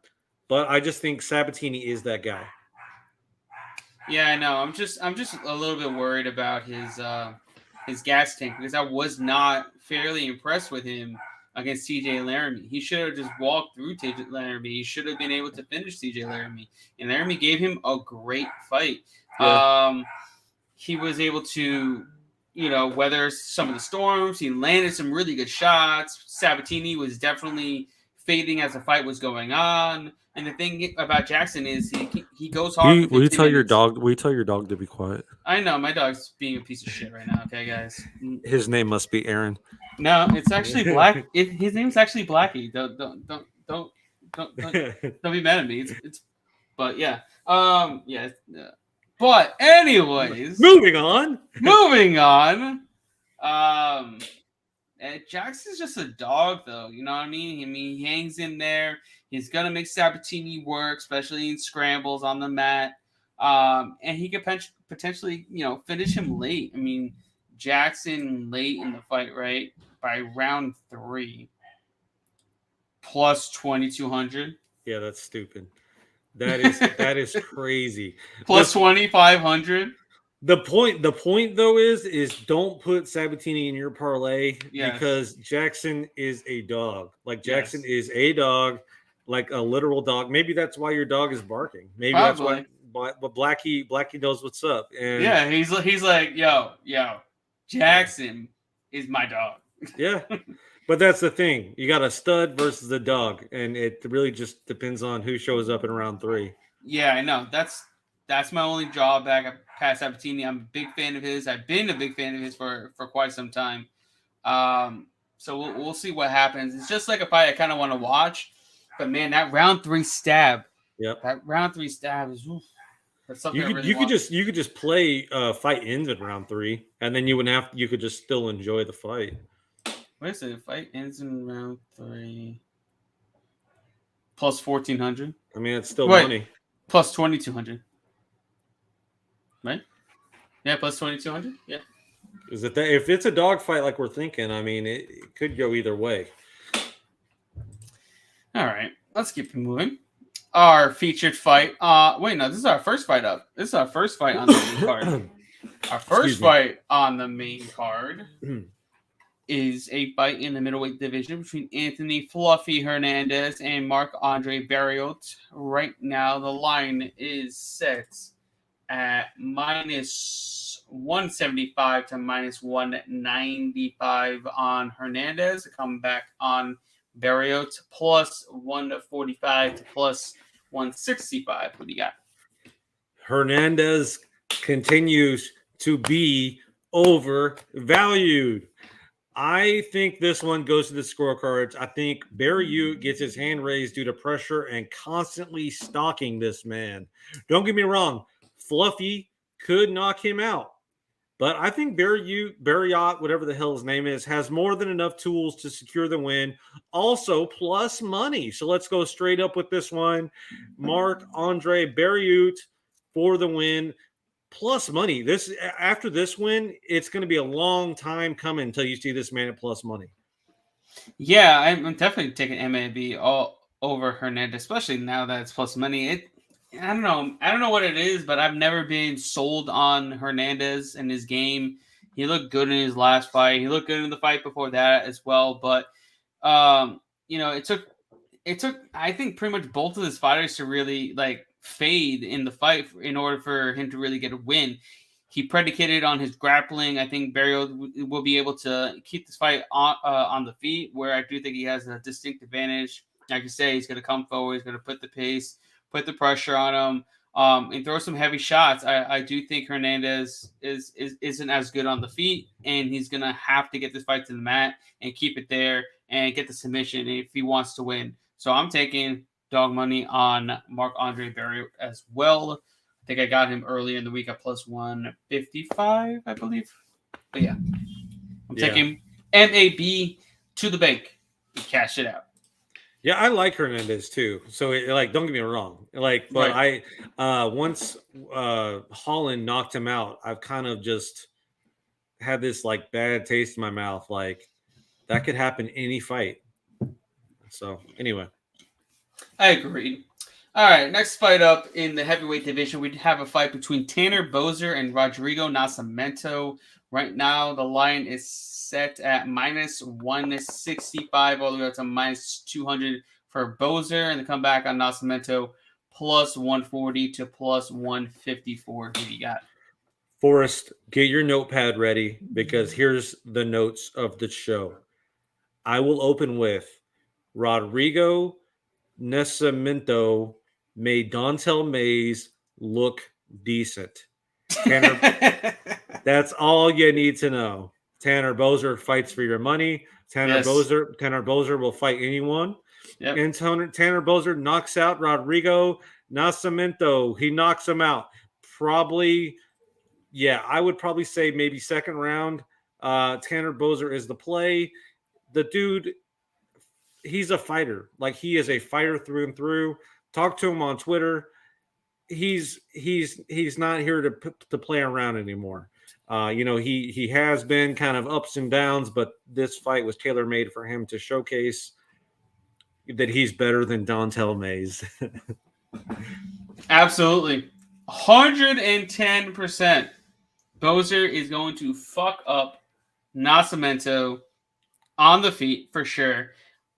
but I just think Sabatini is that guy. Yeah, I know. I'm just a little bit worried about his gas tank, because I was not fairly impressed with him against TJ Laramie. He should have just walked through TJ Laramie. He should have been able to finish TJ Laramie, and Laramie gave him a great fight. Yeah. He was able to, weather some of the storms. He landed some really good shots. Sabatini was definitely fading as the fight was going on. And the thing about Jackson is he goes hard. Will you tell your dog to be quiet? I know my dog's being a piece of shit right now. Okay, guys. His name must be Aaron. No, it's actually Black. His name's actually Blackie. Don't be mad at me. It's but yeah. Yeah. But anyways, moving on. Jackson's just a dog, though. You know what I mean? He hangs in there. He's gonna make Sabatini work, especially in scrambles on the mat. And he could potentially, finish him late. I mean, Jackson late in the fight, right? By round 3, plus 2,200. Yeah, that's stupid. That is crazy. Plus 2,500. The point though is don't put Sabatini in your parlay because Jackson is a dog. Like Jackson is a dog, like a literal dog. Maybe that's why your dog is barking. Maybe that's why. But Blackie knows what's up. And yeah, he's like, yo, Jackson is my dog. Yeah. But that's the thing. You got a stud versus a dog, and it really just depends on who shows up in round 3. Yeah, I know. That's my only drawback. Pat Sabatini, I'm a big fan of his. I've been a big fan of his for quite some time. So we'll see what happens. It's just like a fight I kind of want to watch. But man, that round 3 stab. Yep. That round 3 stab is that's something you could just play fight ends in round 3, and then you could just still enjoy the fight. Wait a second, fight ends in round 3. Plus 1,400. I mean, it's still money. Plus 2,200. Right? Yeah, plus 2,200. Yeah. Is it that if it's a dog fight like we're thinking? I mean, it could go either way. All right, let's keep moving. Our featured fight. Wait, no, this is our first fight up. This is our first fight on the main card. Our first fight on the main card is a fight in the middleweight division between Anthony Fluffy Hernandez and Marc-Andre Barriault. Right now, the line is set at minus 175 to minus 195 on Hernandez. Come back on Barriault plus 145 to plus 165. What do you got? Hernandez continues to be overvalued. I think this one goes to the scorecards. I think Barriault gets his hand raised due to pressure and constantly stalking this man. Don't get me wrong. Fluffy could knock him out. But I think Barriault, whatever the hell his name is, has more than enough tools to secure the win. Also, plus money. So let's go straight up with this one. Marc-Andre Barriault for the win. Plus money. After this win, it's going to be a long time coming until you see this man at plus money. Yeah, I'm definitely taking MAB all over Hernandez, especially now that it's plus money. I don't know what it is, but I've never been sold on Hernandez and his game. He looked good in his last fight. He looked good in the fight before that as well. But it took I think pretty much both of his fighters to really fade in the fight in order for him to really get a win. He predicated on his grappling. I think Barriault will be able to keep this fight on the feet, where I do think he has a distinct advantage. Like you say, he's going to come forward. He's going to put the pace, put the pressure on him, and throw some heavy shots. I do think Hernandez isn't as good on the feet, and he's going to have to get this fight to the mat and keep it there and get the submission if he wants to win. So I'm taking dog money on Marc-Andre Barriault as well. I think I got him earlier in the week at plus 155, I believe. But yeah, I'm taking MAB to the bank and cash it out. Yeah, I like Hernandez too. So don't get me wrong. But once Holland knocked him out, I've kind of just had this bad taste in my mouth. That could happen any fight. So anyway. I agree. All right, next fight up in the heavyweight division, we have a fight between Tanner Bozer and Rodrigo Nacimento. Right now, the line is set at minus 165 all the way up to minus 200 for Bozer, and the comeback on Nacimento plus 140 to plus 154. Who do you got? Forrest, get your notepad ready because here's the notes of the show. I will open with Rodrigo Nacimento made Dontel Mays look decent. Tanner, that's all you need to know. Tanner Bozer fights for your money. Tanner Bozer will fight anyone. Yep. And Tanner Bozer knocks out Rodrigo Nacimento. He knocks him out. Probably, I would probably say maybe second round. Tanner Bozer is the play. The dude, he's a fighter. Like, he is a fighter through and through. Talk to him on Twitter. He's not here to play around anymore. He has been kind of ups and downs, but this fight was tailor-made for him to showcase that he's better than Dontel Mays. Absolutely. 110%. Bozer is going to fuck up Nacimento on the feet for sure.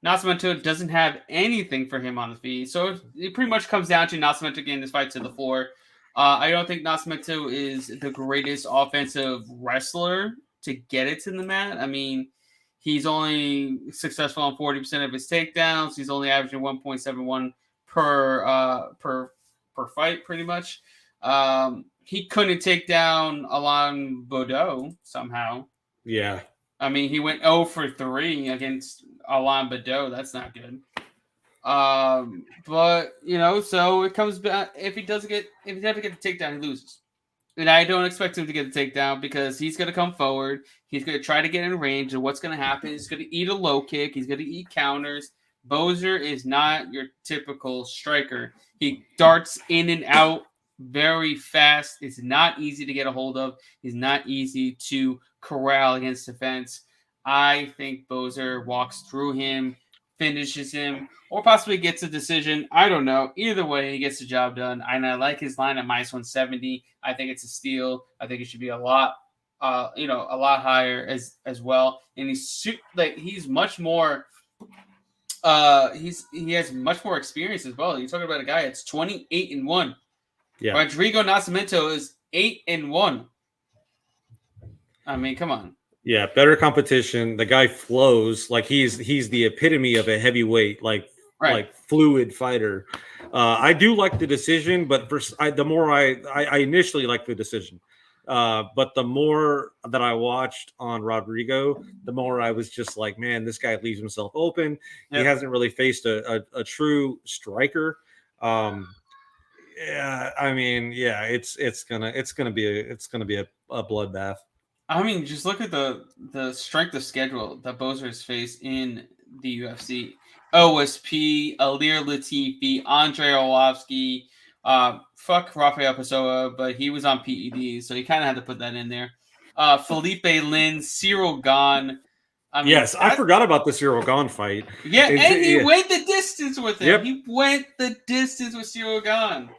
Nacimento doesn't have anything for him on the feet. So it pretty much comes down to Nacimento getting this fight to the floor. I don't think Nacimento is the greatest offensive wrestler to get it to the mat. I mean, he's only successful on 40% of his takedowns. He's only averaging 1.71 per fight, pretty much. He couldn't take down Alain Baudot somehow. Yeah. I mean, he went 0 for 3 against Alain Baudot. That's not good. But so it comes back. If he doesn't get the takedown, he loses. And I don't expect him to get the takedown because he's going to come forward. He's going to try to get in range. And what's going to happen? He's going to eat a low kick. He's going to eat counters. Bozer is not your typical striker. He darts in and out very fast. It's not easy to get a hold of. He's not easy to corral against defense. I think Bozer walks through him, finishes him, or possibly gets a decision. I don't know. Either way, he gets the job done. And I like his line at -170. I think it's a steal. I think it should be a lot higher as well. And he's much more. He has much more experience as well. You're talking about a guy that's 28-1. Yeah. Rodrigo Nacimento is 8-1. I mean, come on. Yeah, better competition. The guy flows like he's the epitome of a heavyweight, like fluid fighter. I do like the decision, but the more I initially liked the decision, but the more that I watched on Rodrigo, the more I was just like, man, this guy leaves himself open. Yep. He hasn't really faced a true striker. It's gonna be a bloodbath. I mean, just look at the strength of schedule that Bozer's faced in the UFC. OSP, Alir Latifi, Andre Arlovski, fuck Rafael Pessoa, but he was on PED, so he kind of had to put that in there. Felipe Lin, Cyril Gane. I forgot about the Cyril Gane fight. Yeah, and he went the distance with him. Yep. He went the distance with Cyril Gane.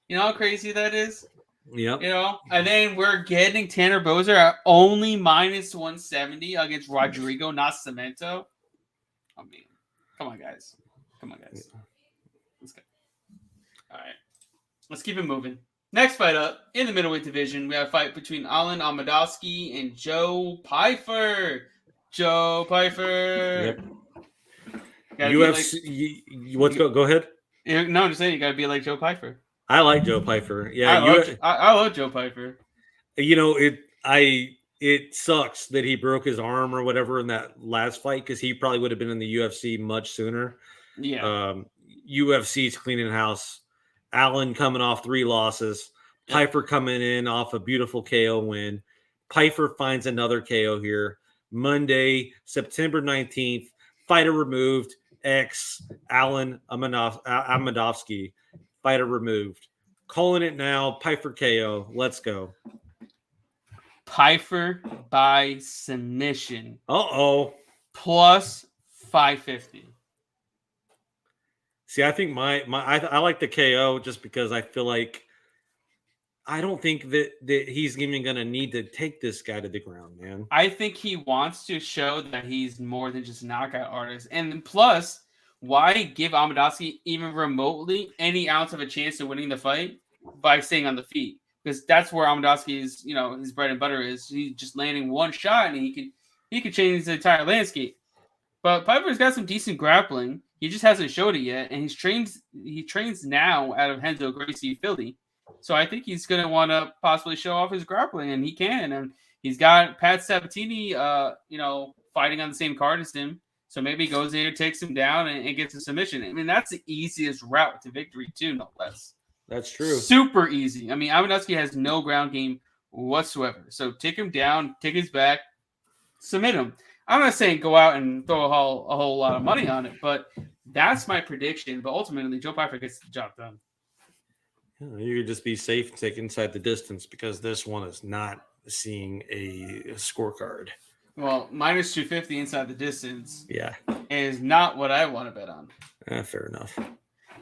You know how crazy that is? Yeah. And then we're getting Tanner Bozer at only -170 against Rodrigo Nacimento. I mean, come on, guys. Let's go. All right. Let's keep it moving. Next fight up in the middleweight division, we have a fight between Alan Omidowski and Joe Pyfer. Yep. UFC. Go ahead. No, I'm just saying you got to be like Joe Pyfer. I like Joe Pyfer. Yeah, I love Joe Pyfer. It sucks that he broke his arm or whatever in that last fight because he probably would have been in the UFC much sooner. Yeah. UFC's cleaning house. Allen coming off 3 losses. Yep. Pyfer coming in off a beautiful KO win. Pyfer finds another KO here. Monday, September 19th. Fighter removed. Alan Omidowski. Fighter removed. Calling it now. Pyfer KO. Let's go. Pyfer by submission. Plus 550. See, I think I like the KO just because I feel like I don't think that he's even going to need to take this guy to the ground, man. I think he wants to show that he's more than just a knockout artist. And plus, why give Omidowski even remotely any ounce of a chance of winning the fight by staying on the feet? Because that's where Omidowski's, his bread and butter is. He's just landing one shot and he could change the entire landscape. But Piper's got some decent grappling. He just hasn't showed it yet, and he trains now out of Henzo Gracie, Philly. So I think he's going to want to possibly show off his grappling, and he can. And He's got Pat Sabatini, fighting on the same card as him. So maybe he goes in there, takes him down, and gets a submission. I mean, that's the easiest route to victory, too, no less. That's true. Super easy. I mean, Omidowski has no ground game whatsoever. So take him down, take his back, submit him. I'm not saying go out and throw a whole lot of money on it, but that's my prediction. But ultimately, Joe Pyfer gets the job done. You could just be safe and take inside the distance because this one is not seeing a scorecard. Well, minus 250 inside the distance is not what I want to bet on. Fair enough.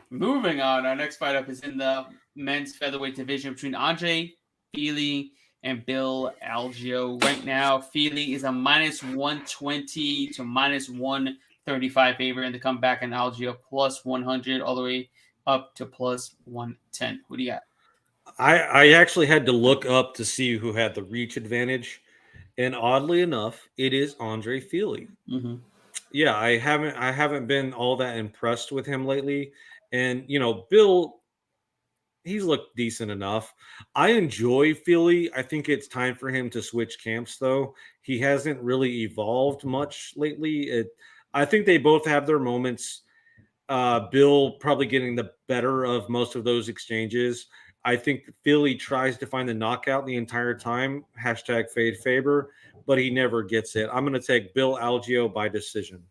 Moving on, our next fight up is in the men's featherweight division between Andre Fili and Bill Algio. Right now, Fili is a minus 120 to minus 135 favorite in the comeback, and Algio plus 100 all the way up to plus 110. What do you got? I actually had to look up to see who had the reach advantage, and oddly enough, it is Andre Fili. Mm-hmm. Yeah, I haven't been all that impressed with him lately, and Bill, he's looked decent enough. I enjoy Fili. I think it's time for him to switch camps, though. He hasn't really evolved much lately. I think they both have their moments. Bill probably getting the better of most of those exchanges. I think Fili tries to find the knockout the entire time. # fade Faber, but he never gets it. I'm going to take Bill Algio by decision.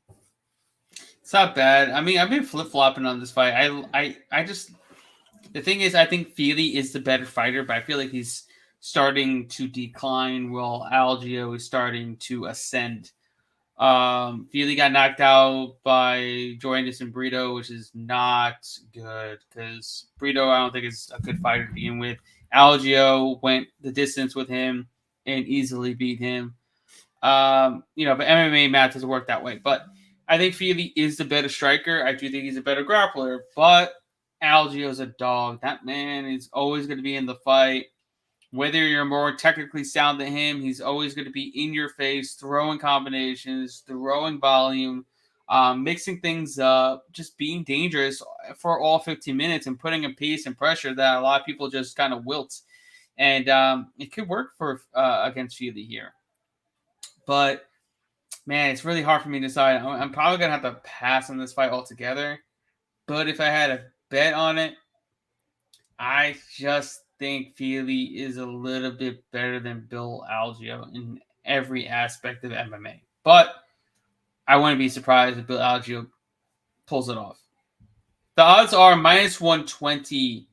It's not bad. I mean, I've been flip-flopping on this fight. I just the thing is, I think Fili is the better fighter, but I feel like he's starting to decline while Algio is starting to ascend. Fili got knocked out by Joe Anderson Brito, which is not good because Brito, I don't think is a good fighter to begin with. Algio went the distance with him and easily beat him. But MMA math doesn't work that way. But I think Fili is the better striker. I do think he's a better grappler, but Algio's a dog. That man is always going to be in the fight. Whether you're more technically sound than him, he's always going to be in your face, throwing combinations, throwing volume, mixing things up, just being dangerous for all 15 minutes and putting a pace and pressure that a lot of people just kind of wilt. And it could work for against Fili here. But, man, it's really hard for me to decide. I'm probably going to have to pass on this fight altogether. But if I had a bet on it, I just think Fili is a little bit better than Bill Algio in every aspect of MMA. But I wouldn't be surprised if Bill Algio pulls it off. The odds are minus 120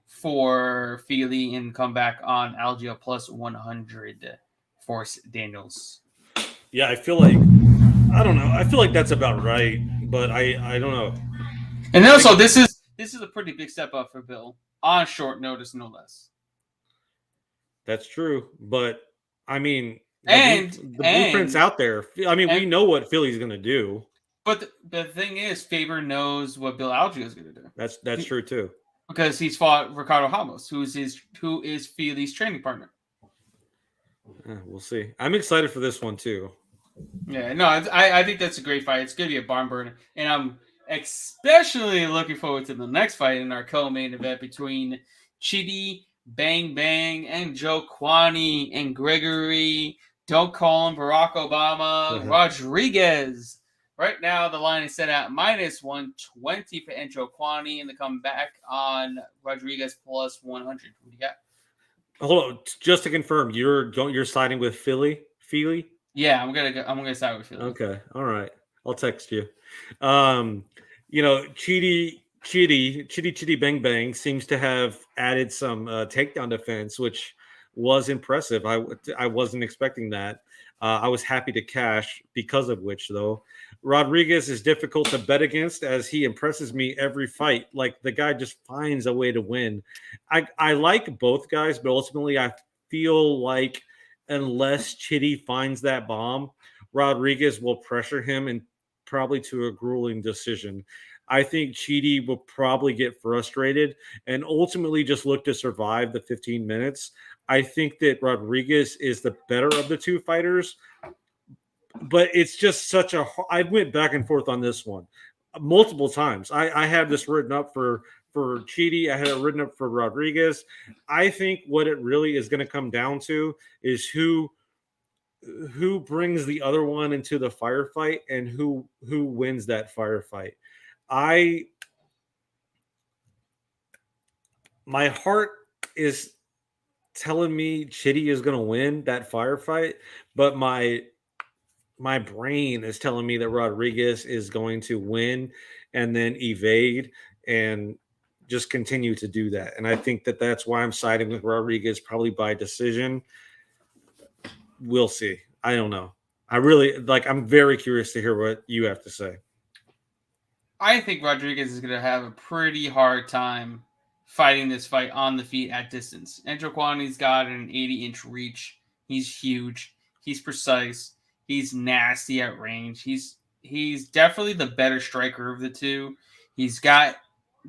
for Fili and comeback on Algio plus 100 for Daniels. Yeah, I feel like that's about right, but I don't know. And also, this is a pretty big step up for Bill on short notice, no less. That's true, but I mean, the blueprint's out there. I mean, we know what Fili's going to do. But the thing is, Faber knows what Bill Algio is going to do. That's true too, because he's fought Ricardo Ramos, who is Fili's training partner. We'll see. I'm excited for this one too. Yeah, no, I think that's a great fight. It's going to be a barn burner, and I'm especially looking forward to the next fight in our co-main event between Chidi Bang Bang and Joe Kwani and Gregory. Don't call him Barack Obama. Rodriguez. Right now, the line is set at minus 120 for Joe Kwani, and the comeback on Rodriguez plus 100. What do you got? Hold on, just to confirm, you're siding with Fili? Yeah, I'm gonna side with Fili. Okay, all right. I'll text you. Chidi Bang Bang seems to have added some takedown defense, which was impressive. I wasn't expecting that. I was happy to cash because of which, though. Rodriguez is difficult to bet against as he impresses me every fight. Like, the guy just finds a way to win. I like both guys, but ultimately I feel like unless Chidi finds that bomb, Rodriguez will pressure him and probably to a grueling decision. I think Chidi will probably get frustrated and ultimately just look to survive the 15 minutes. I think that Rodriguez is the better of the two fighters, but it's just such a – I went back and forth on this one multiple times. I had this written up for Chidi. I had it written up for Rodriguez. I think what it really is going to come down to is who who brings the other one into the firefight and who wins that firefight. My heart is telling me Chitty is going to win that firefight, but my brain is telling me that Rodriguez is going to win and then evade and just continue to do that. And I think that that's why I'm siding with Rodriguez, probably by decision. We'll see. I don't know. I'm very curious to hear what you have to say. I think Rodriguez is going to have a pretty hard time fighting this fight on the feet at distance. Njokuani's got an 80-inch reach. He's huge. He's precise. He's nasty at range. He's definitely the better striker of the two. He's got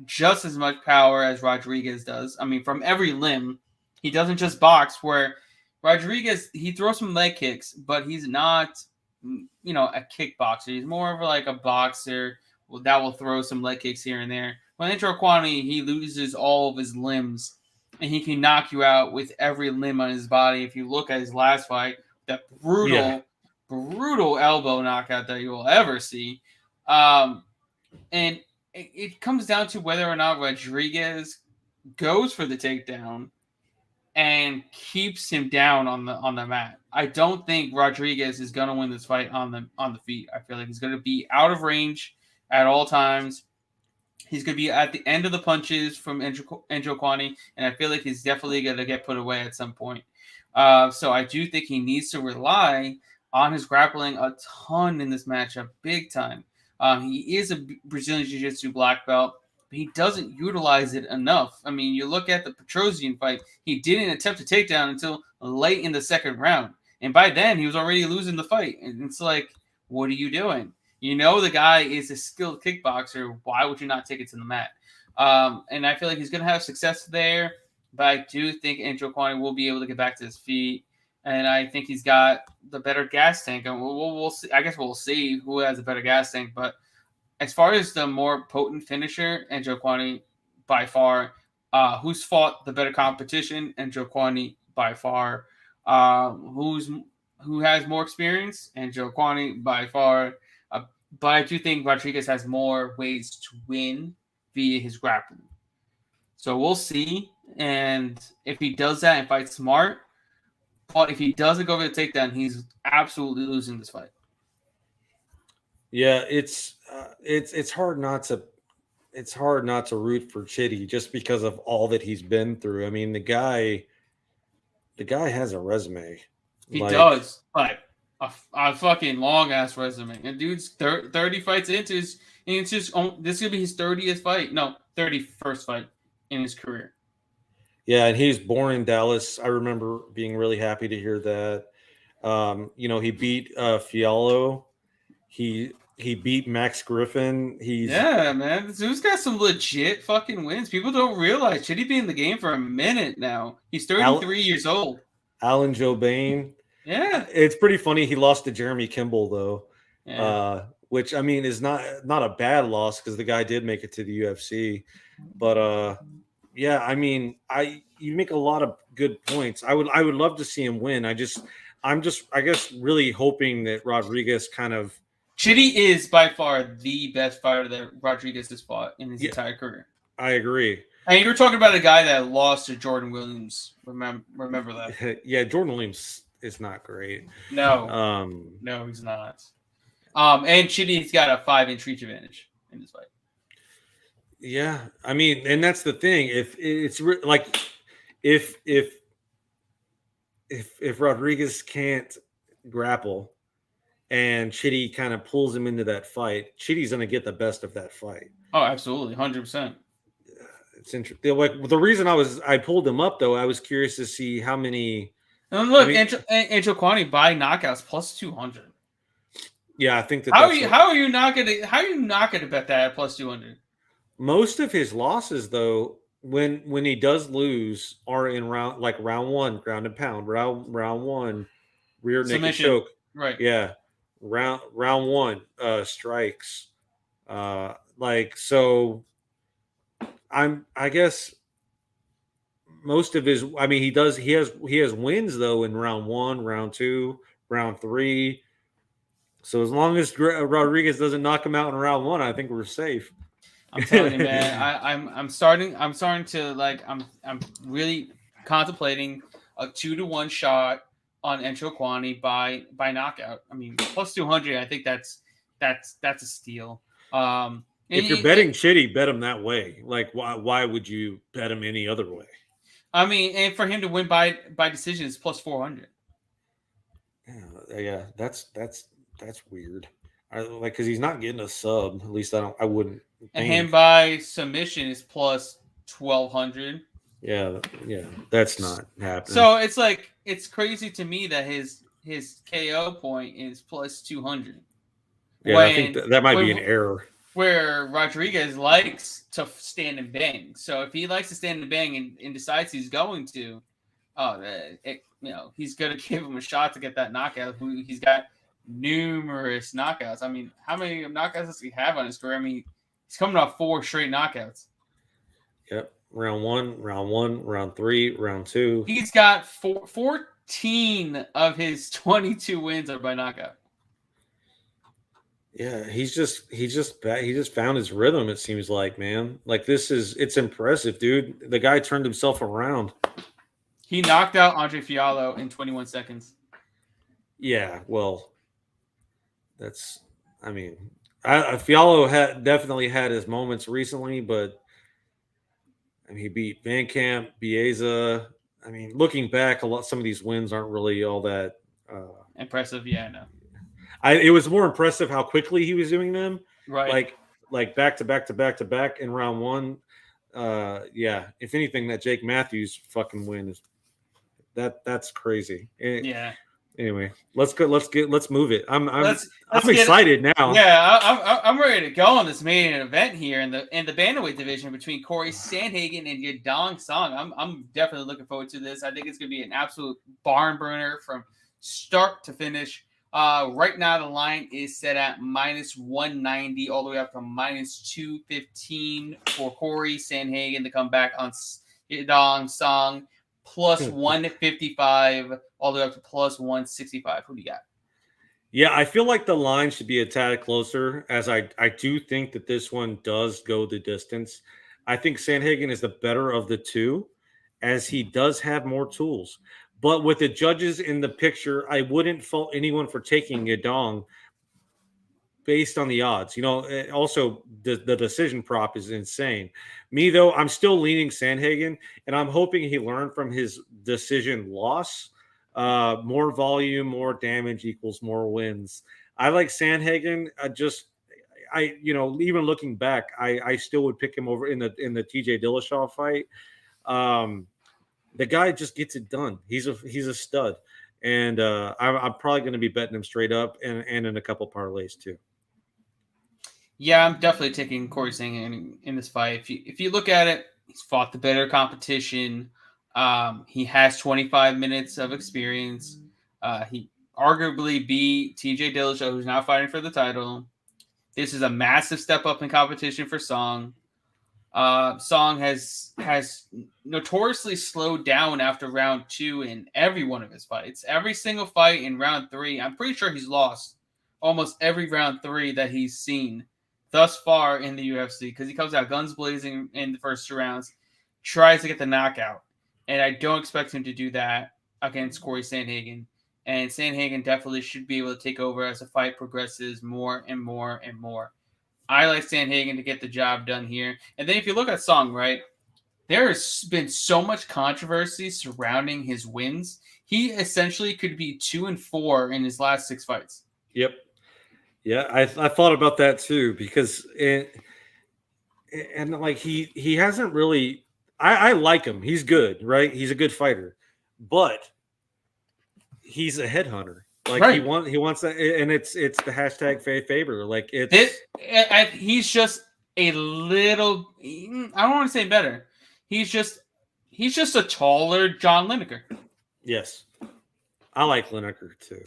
just as much power as Rodriguez does. I mean, from every limb. He doesn't just box, where Rodriguez, he throws some leg kicks, but he's not, a kickboxer. He's more of like a boxer that will throw some leg kicks here and there. When Njokuani, he loses all of his limbs, and he can knock you out with every limb on his body. If you look at his last fight, that brutal elbow knockout that you will ever see. And it comes down to whether or not Rodriguez goes for the takedown and keeps him down on the mat. I don't think Rodriguez is going to win this fight on the feet. I feel like he's going to be out of range at all times. He's going to be at the end of the punches from Njokuani, and I feel like he's definitely going to get put away at some point. So I do think he needs to rely on his grappling a ton in this matchup, big time. He is a Brazilian Jiu-Jitsu black belt, but he doesn't utilize it enough. I mean, you look at the Petrosian fight, he didn't attempt a takedown until late in the second round. And by then, he was already losing the fight. And it's like, what are you doing? You know the guy is a skilled kickboxer. Why would you not take it to the mat? And I feel like he's going to have success there. But I do think Njokuani will be able to get back to his feet. And I think he's got the better gas tank. And we'll see. I guess we'll see who has a better gas tank. But as far as the more potent finisher, Njokuani by far. Who's fought the better competition? Njokuani by far. Who has more experience? Njokuani by far. But I do think Rodriguez has more ways to win via his grappling. So we'll see. And if he does that and fights smart, but if he doesn't go for the takedown, he's absolutely losing this fight. Yeah, it's hard not to root for Chitty just because of all that he's been through. I mean, the guy has a resume. He does, but a fucking long ass resume. And dude's 30 fights into his, and it's just this could be his 30th fight. No, 31st fight in his career. Yeah, and he was born in Dallas. I remember being really happy to hear that. He beat Fiallo. He beat Max Griffin. Yeah, man. This dude's got some legit fucking wins. People don't realize Chitty been in the game for a minute now. He's 33 years old. Alan Jobain. Yeah. It's pretty funny. He lost to Jeremy Kimball, though. Yeah. Which, I mean, is not a bad loss because the guy did make it to the UFC. But, yeah, I mean, you make a lot of good points. I would love to see him win. I'm just, I guess, really hoping that Rodriguez kind of. Chitty is by far the best fighter that Rodriguez has fought in his entire career. I agree. And you're talking about a guy that lost to Jordan Williams. Remember that? Yeah, Jordan Williams is not great. No. No, he's not. And Chitty's got a 5-inch reach advantage in this fight. Yeah, I mean, and that's the thing. If it's like, if Rodriguez can't grapple, and Chitty kind of pulls him into that fight, Chitty's going to get the best of that fight. Oh, absolutely, 100%. It's interesting. Like the reason I pulled him up though, I was curious to see how many. And look, Njokuani by knockouts plus 200. Yeah, I think that. How are you not gonna bet that at plus 200? Most of his losses though, when he does lose, are in round 1, ground and pound, round 1, rear naked choke. Right. Yeah. Round 1 strikes. So I guess most of his, I mean, he has wins though in round 1, round 2, round 3. So as long as Rodriguez doesn't knock him out in round 1, I think we're safe. I'm telling you, man. I'm starting to like. I'm really contemplating a 2-1 shot on Encho Kwani by knockout. I mean, plus 200. I think that's a steal. If you're betting shitty, bet him that way. Like, why would you bet him any other way? I mean, and for him to win by decision is plus 400. Yeah, that's weird. Because he's not getting a sub. At least I wouldn't. And him by submission is plus 1,200. Yeah, that's not happening. So it's like it's crazy to me that his KO point is plus 200. Yeah, I think that might be an error. Where Rodriguez likes to stand and bang. So if he likes to stand and bang and decides he's going to, he's going to give him a shot to get that knockout. He's got numerous knockouts. I mean, how many knockouts does he have on his career? I mean, he's coming off 4 straight knockouts. Yep. Round 1, round 3, round 2. He's got 14 of his 22 wins are by knockout. Yeah, he just found his rhythm, it seems like, man. Like it's impressive, dude. The guy turned himself around. He knocked out Andre Fiallo in 21 seconds. Yeah, well, Fiallo definitely had his moments recently, but I mean, he beat Van Camp, Bieza. I mean, looking back, some of these wins aren't really all that impressive. Yeah, no. It was more impressive how quickly he was doing them. Right. Like back to back in round 1. Yeah. If anything, that Jake Matthews fucking win is that's crazy. Yeah. Anyway, let's move it. I'm let's excited now. Yeah, I'm ready to go on this main event here in the bantamweight division between Cory Sandhagen and Yadong Song. I'm definitely looking forward to this. I think it's gonna be an absolute barn burner from start to finish. Right now the line is set at minus 190 all the way up to minus 215 for Cory Sandhagen to come back on Yadong Song. Plus 155 all the way up to plus 165. Who do you got? Yeah, I feel like the line should be a tad closer, as I do think that this one does go the distance. I think Sandhagen is the better of the two, as he does have more tools. But with the judges in the picture, I wouldn't fault anyone for taking Yadong based on the odds. Also, the decision prop is insane. Me, though, I'm still leaning Sandhagen, and I'm hoping he learned from his decision loss. More volume, more damage equals more wins. I like Sandhagen. Even looking back, I still would pick him over in the TJ Dillashaw fight. The guy just gets it done. He's a stud, and I'm probably going to be betting him straight up and in a couple parlays too. Yeah, I'm definitely taking Cory Sandhagen in this fight. If you look at it, he's fought the better competition. He has 25 minutes of experience. He arguably beat TJ Dillashaw, who's now fighting for the title. This is a massive step up in competition for Song. Song has notoriously slowed down after round 2 in every one of his fights. Every single fight in round 3, I'm pretty sure he's lost almost every round 3 that he's seen thus far in the UFC, because he comes out guns blazing in the first 2 rounds, tries to get the knockout. And I don't expect him to do that against Cory Sandhagen. And Sandhagen definitely should be able to take over as the fight progresses more and more and more. I like Sandhagen to get the job done here. And then if you look at Song, right, there has been so much controversy surrounding his wins. He essentially could be 2-4 in his last 6 fights. Yep. Yeah, I thought about that too, because he hasn't really. I like him. He's good, right? He's a good fighter, but he's a headhunter. Like right. he wants that, and it's the hashtag Faber. Like he's just a little. I don't want to say better. He's just a taller John Lineker. Yes, I like Lineker too.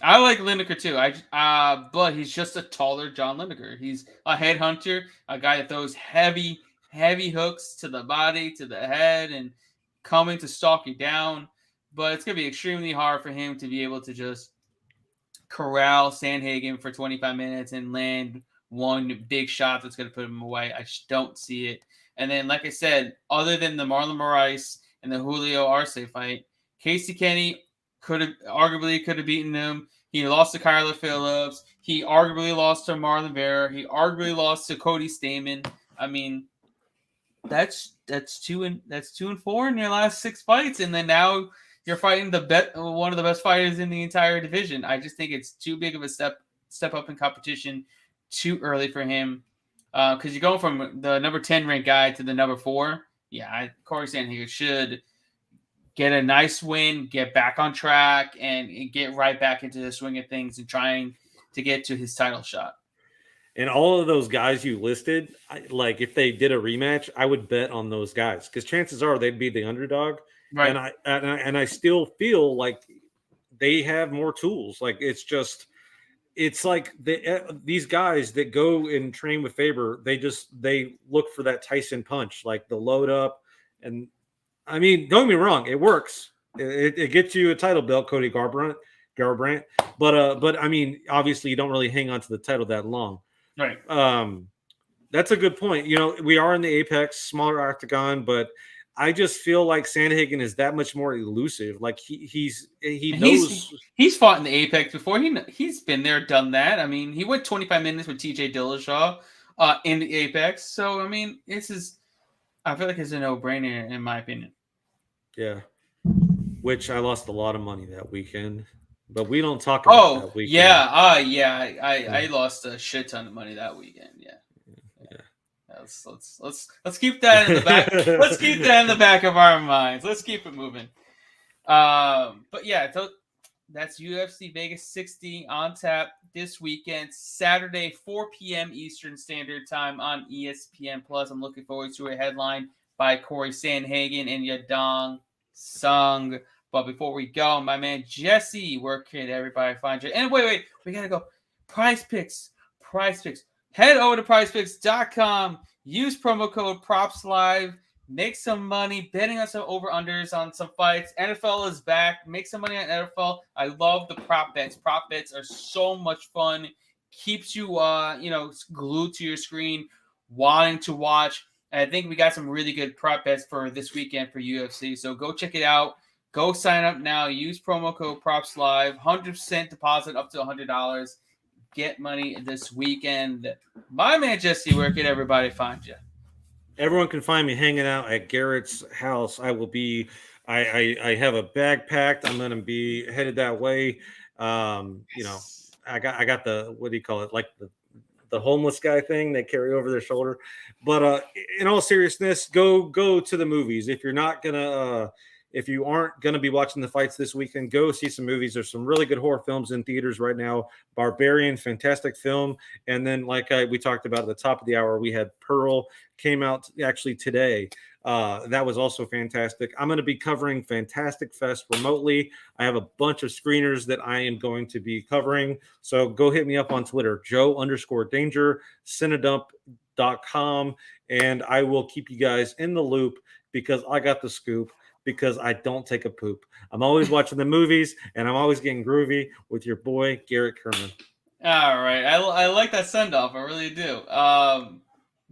But he's just a taller John Lineker. He's a headhunter, a guy that throws heavy hooks to the body, to the head, and coming to stalk you down. But it's going to be extremely hard for him to be able to just corral Sandhagen for 25 minutes and land one big shot that's going to put him away. I just don't see it. And then, like I said, other than the Marlon Moraes and the Julio Arce fight, Casey Kenny arguably could have beaten him. He lost to Kyler Phillips. He arguably lost to Marlon Vera. He arguably lost to Cody Stamen. I mean, that's 2-4 in your last 6 fights, and then now you're fighting one of the best fighters in the entire division. I just think it's too big of a step up in competition too early for him, because you're going from the number 10 ranked guy to the number 4. Yeah, Cory Sandhagen should get a nice win, get back on track, and get right back into the swing of things and trying to get to his title shot. And all of those guys you listed, like if they did a rematch, I would bet on those guys because chances are they'd be the underdog. Right. And I still feel like they have more tools. Like it's like these guys that go and train with Faber, they look for that Tyson punch, like the load up. And I mean, don't get me wrong, it works. It gets you a title belt, Cody Garbrandt. But I mean, obviously you don't really hang on to the title that long. Right. That's a good point. You know, we are in the Apex, smaller octagon, but I just feel like Sandhagen is that much more elusive. Like he knows he's fought in the Apex before. He's been there, done that. I mean, he went 25 minutes with TJ Dillashaw in the Apex. So I mean, I feel like it's a no-brainer in my opinion. Yeah. Which I lost a lot of money that weekend. But we don't talk about that weekend. Yeah. I lost a shit ton of money that weekend. Yeah. Let's keep that in the back. Let's keep that in the back of our minds. Let's keep it moving. But yeah, that's UFC Vegas 60 on tap this weekend, Saturday, 4 p.m. Eastern Standard Time on ESPN Plus. I'm looking forward to a headline by Cory Sandhagen and Yadong Sung. But before we go, my man Jesse, where can everybody find you? And wait, we gotta go. PrizePicks. Head over to PrizePicks.com. Use promo code PropsLive. Make some money betting on some over-unders on some fights. NFL is back. Make some money on NFL. I love the prop bets. Prop bets are so much fun. Keeps you, glued to your screen, wanting to watch. And I think we got some really good prop bets for this weekend for UFC. So go check it out. Go sign up now. Use promo code PropsLive. 100% deposit up to $100. Get money this weekend. My man Jesse, where can everybody find you? Everyone can find me hanging out at Garrett's house. I will be. I have a bag packed. I'm going to be headed that way. I got the, what do you call it? Like the homeless guy thing they carry over their shoulder. But in all seriousness, go to the movies. If you aren't going to be watching the fights this weekend, go see some movies. There's some really good horror films in theaters right now. Barbarian, fantastic film. And then, like we talked about at the top of the hour, we had Pearl, came out actually today. That was also fantastic. I'm going to be covering Fantastic Fest remotely. I have a bunch of screeners that I am going to be covering. So go hit me up on Twitter, Joe_Danger, Cinedump.com, and I will keep you guys in the loop because I got the scoop. Because I don't take a poop. I'm always watching the movies, and I'm always getting groovy with your boy, Garrett Kerman. All right. I like that send-off. I really do.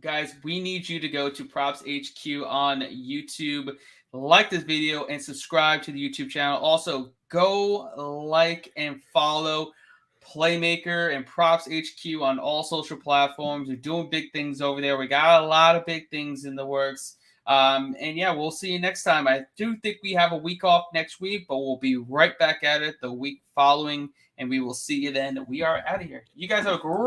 Guys, we need you to go to Props HQ on YouTube, like this video, and subscribe to the YouTube channel. Also, go like and follow Playmaker and Props HQ on all social platforms. We're doing big things over there. We got a lot of big things in the works. And yeah, we'll see you next time. I do think we have a week off next week, but we'll be right back at it the week following, and we will see you then. We are out of here. You guys have a great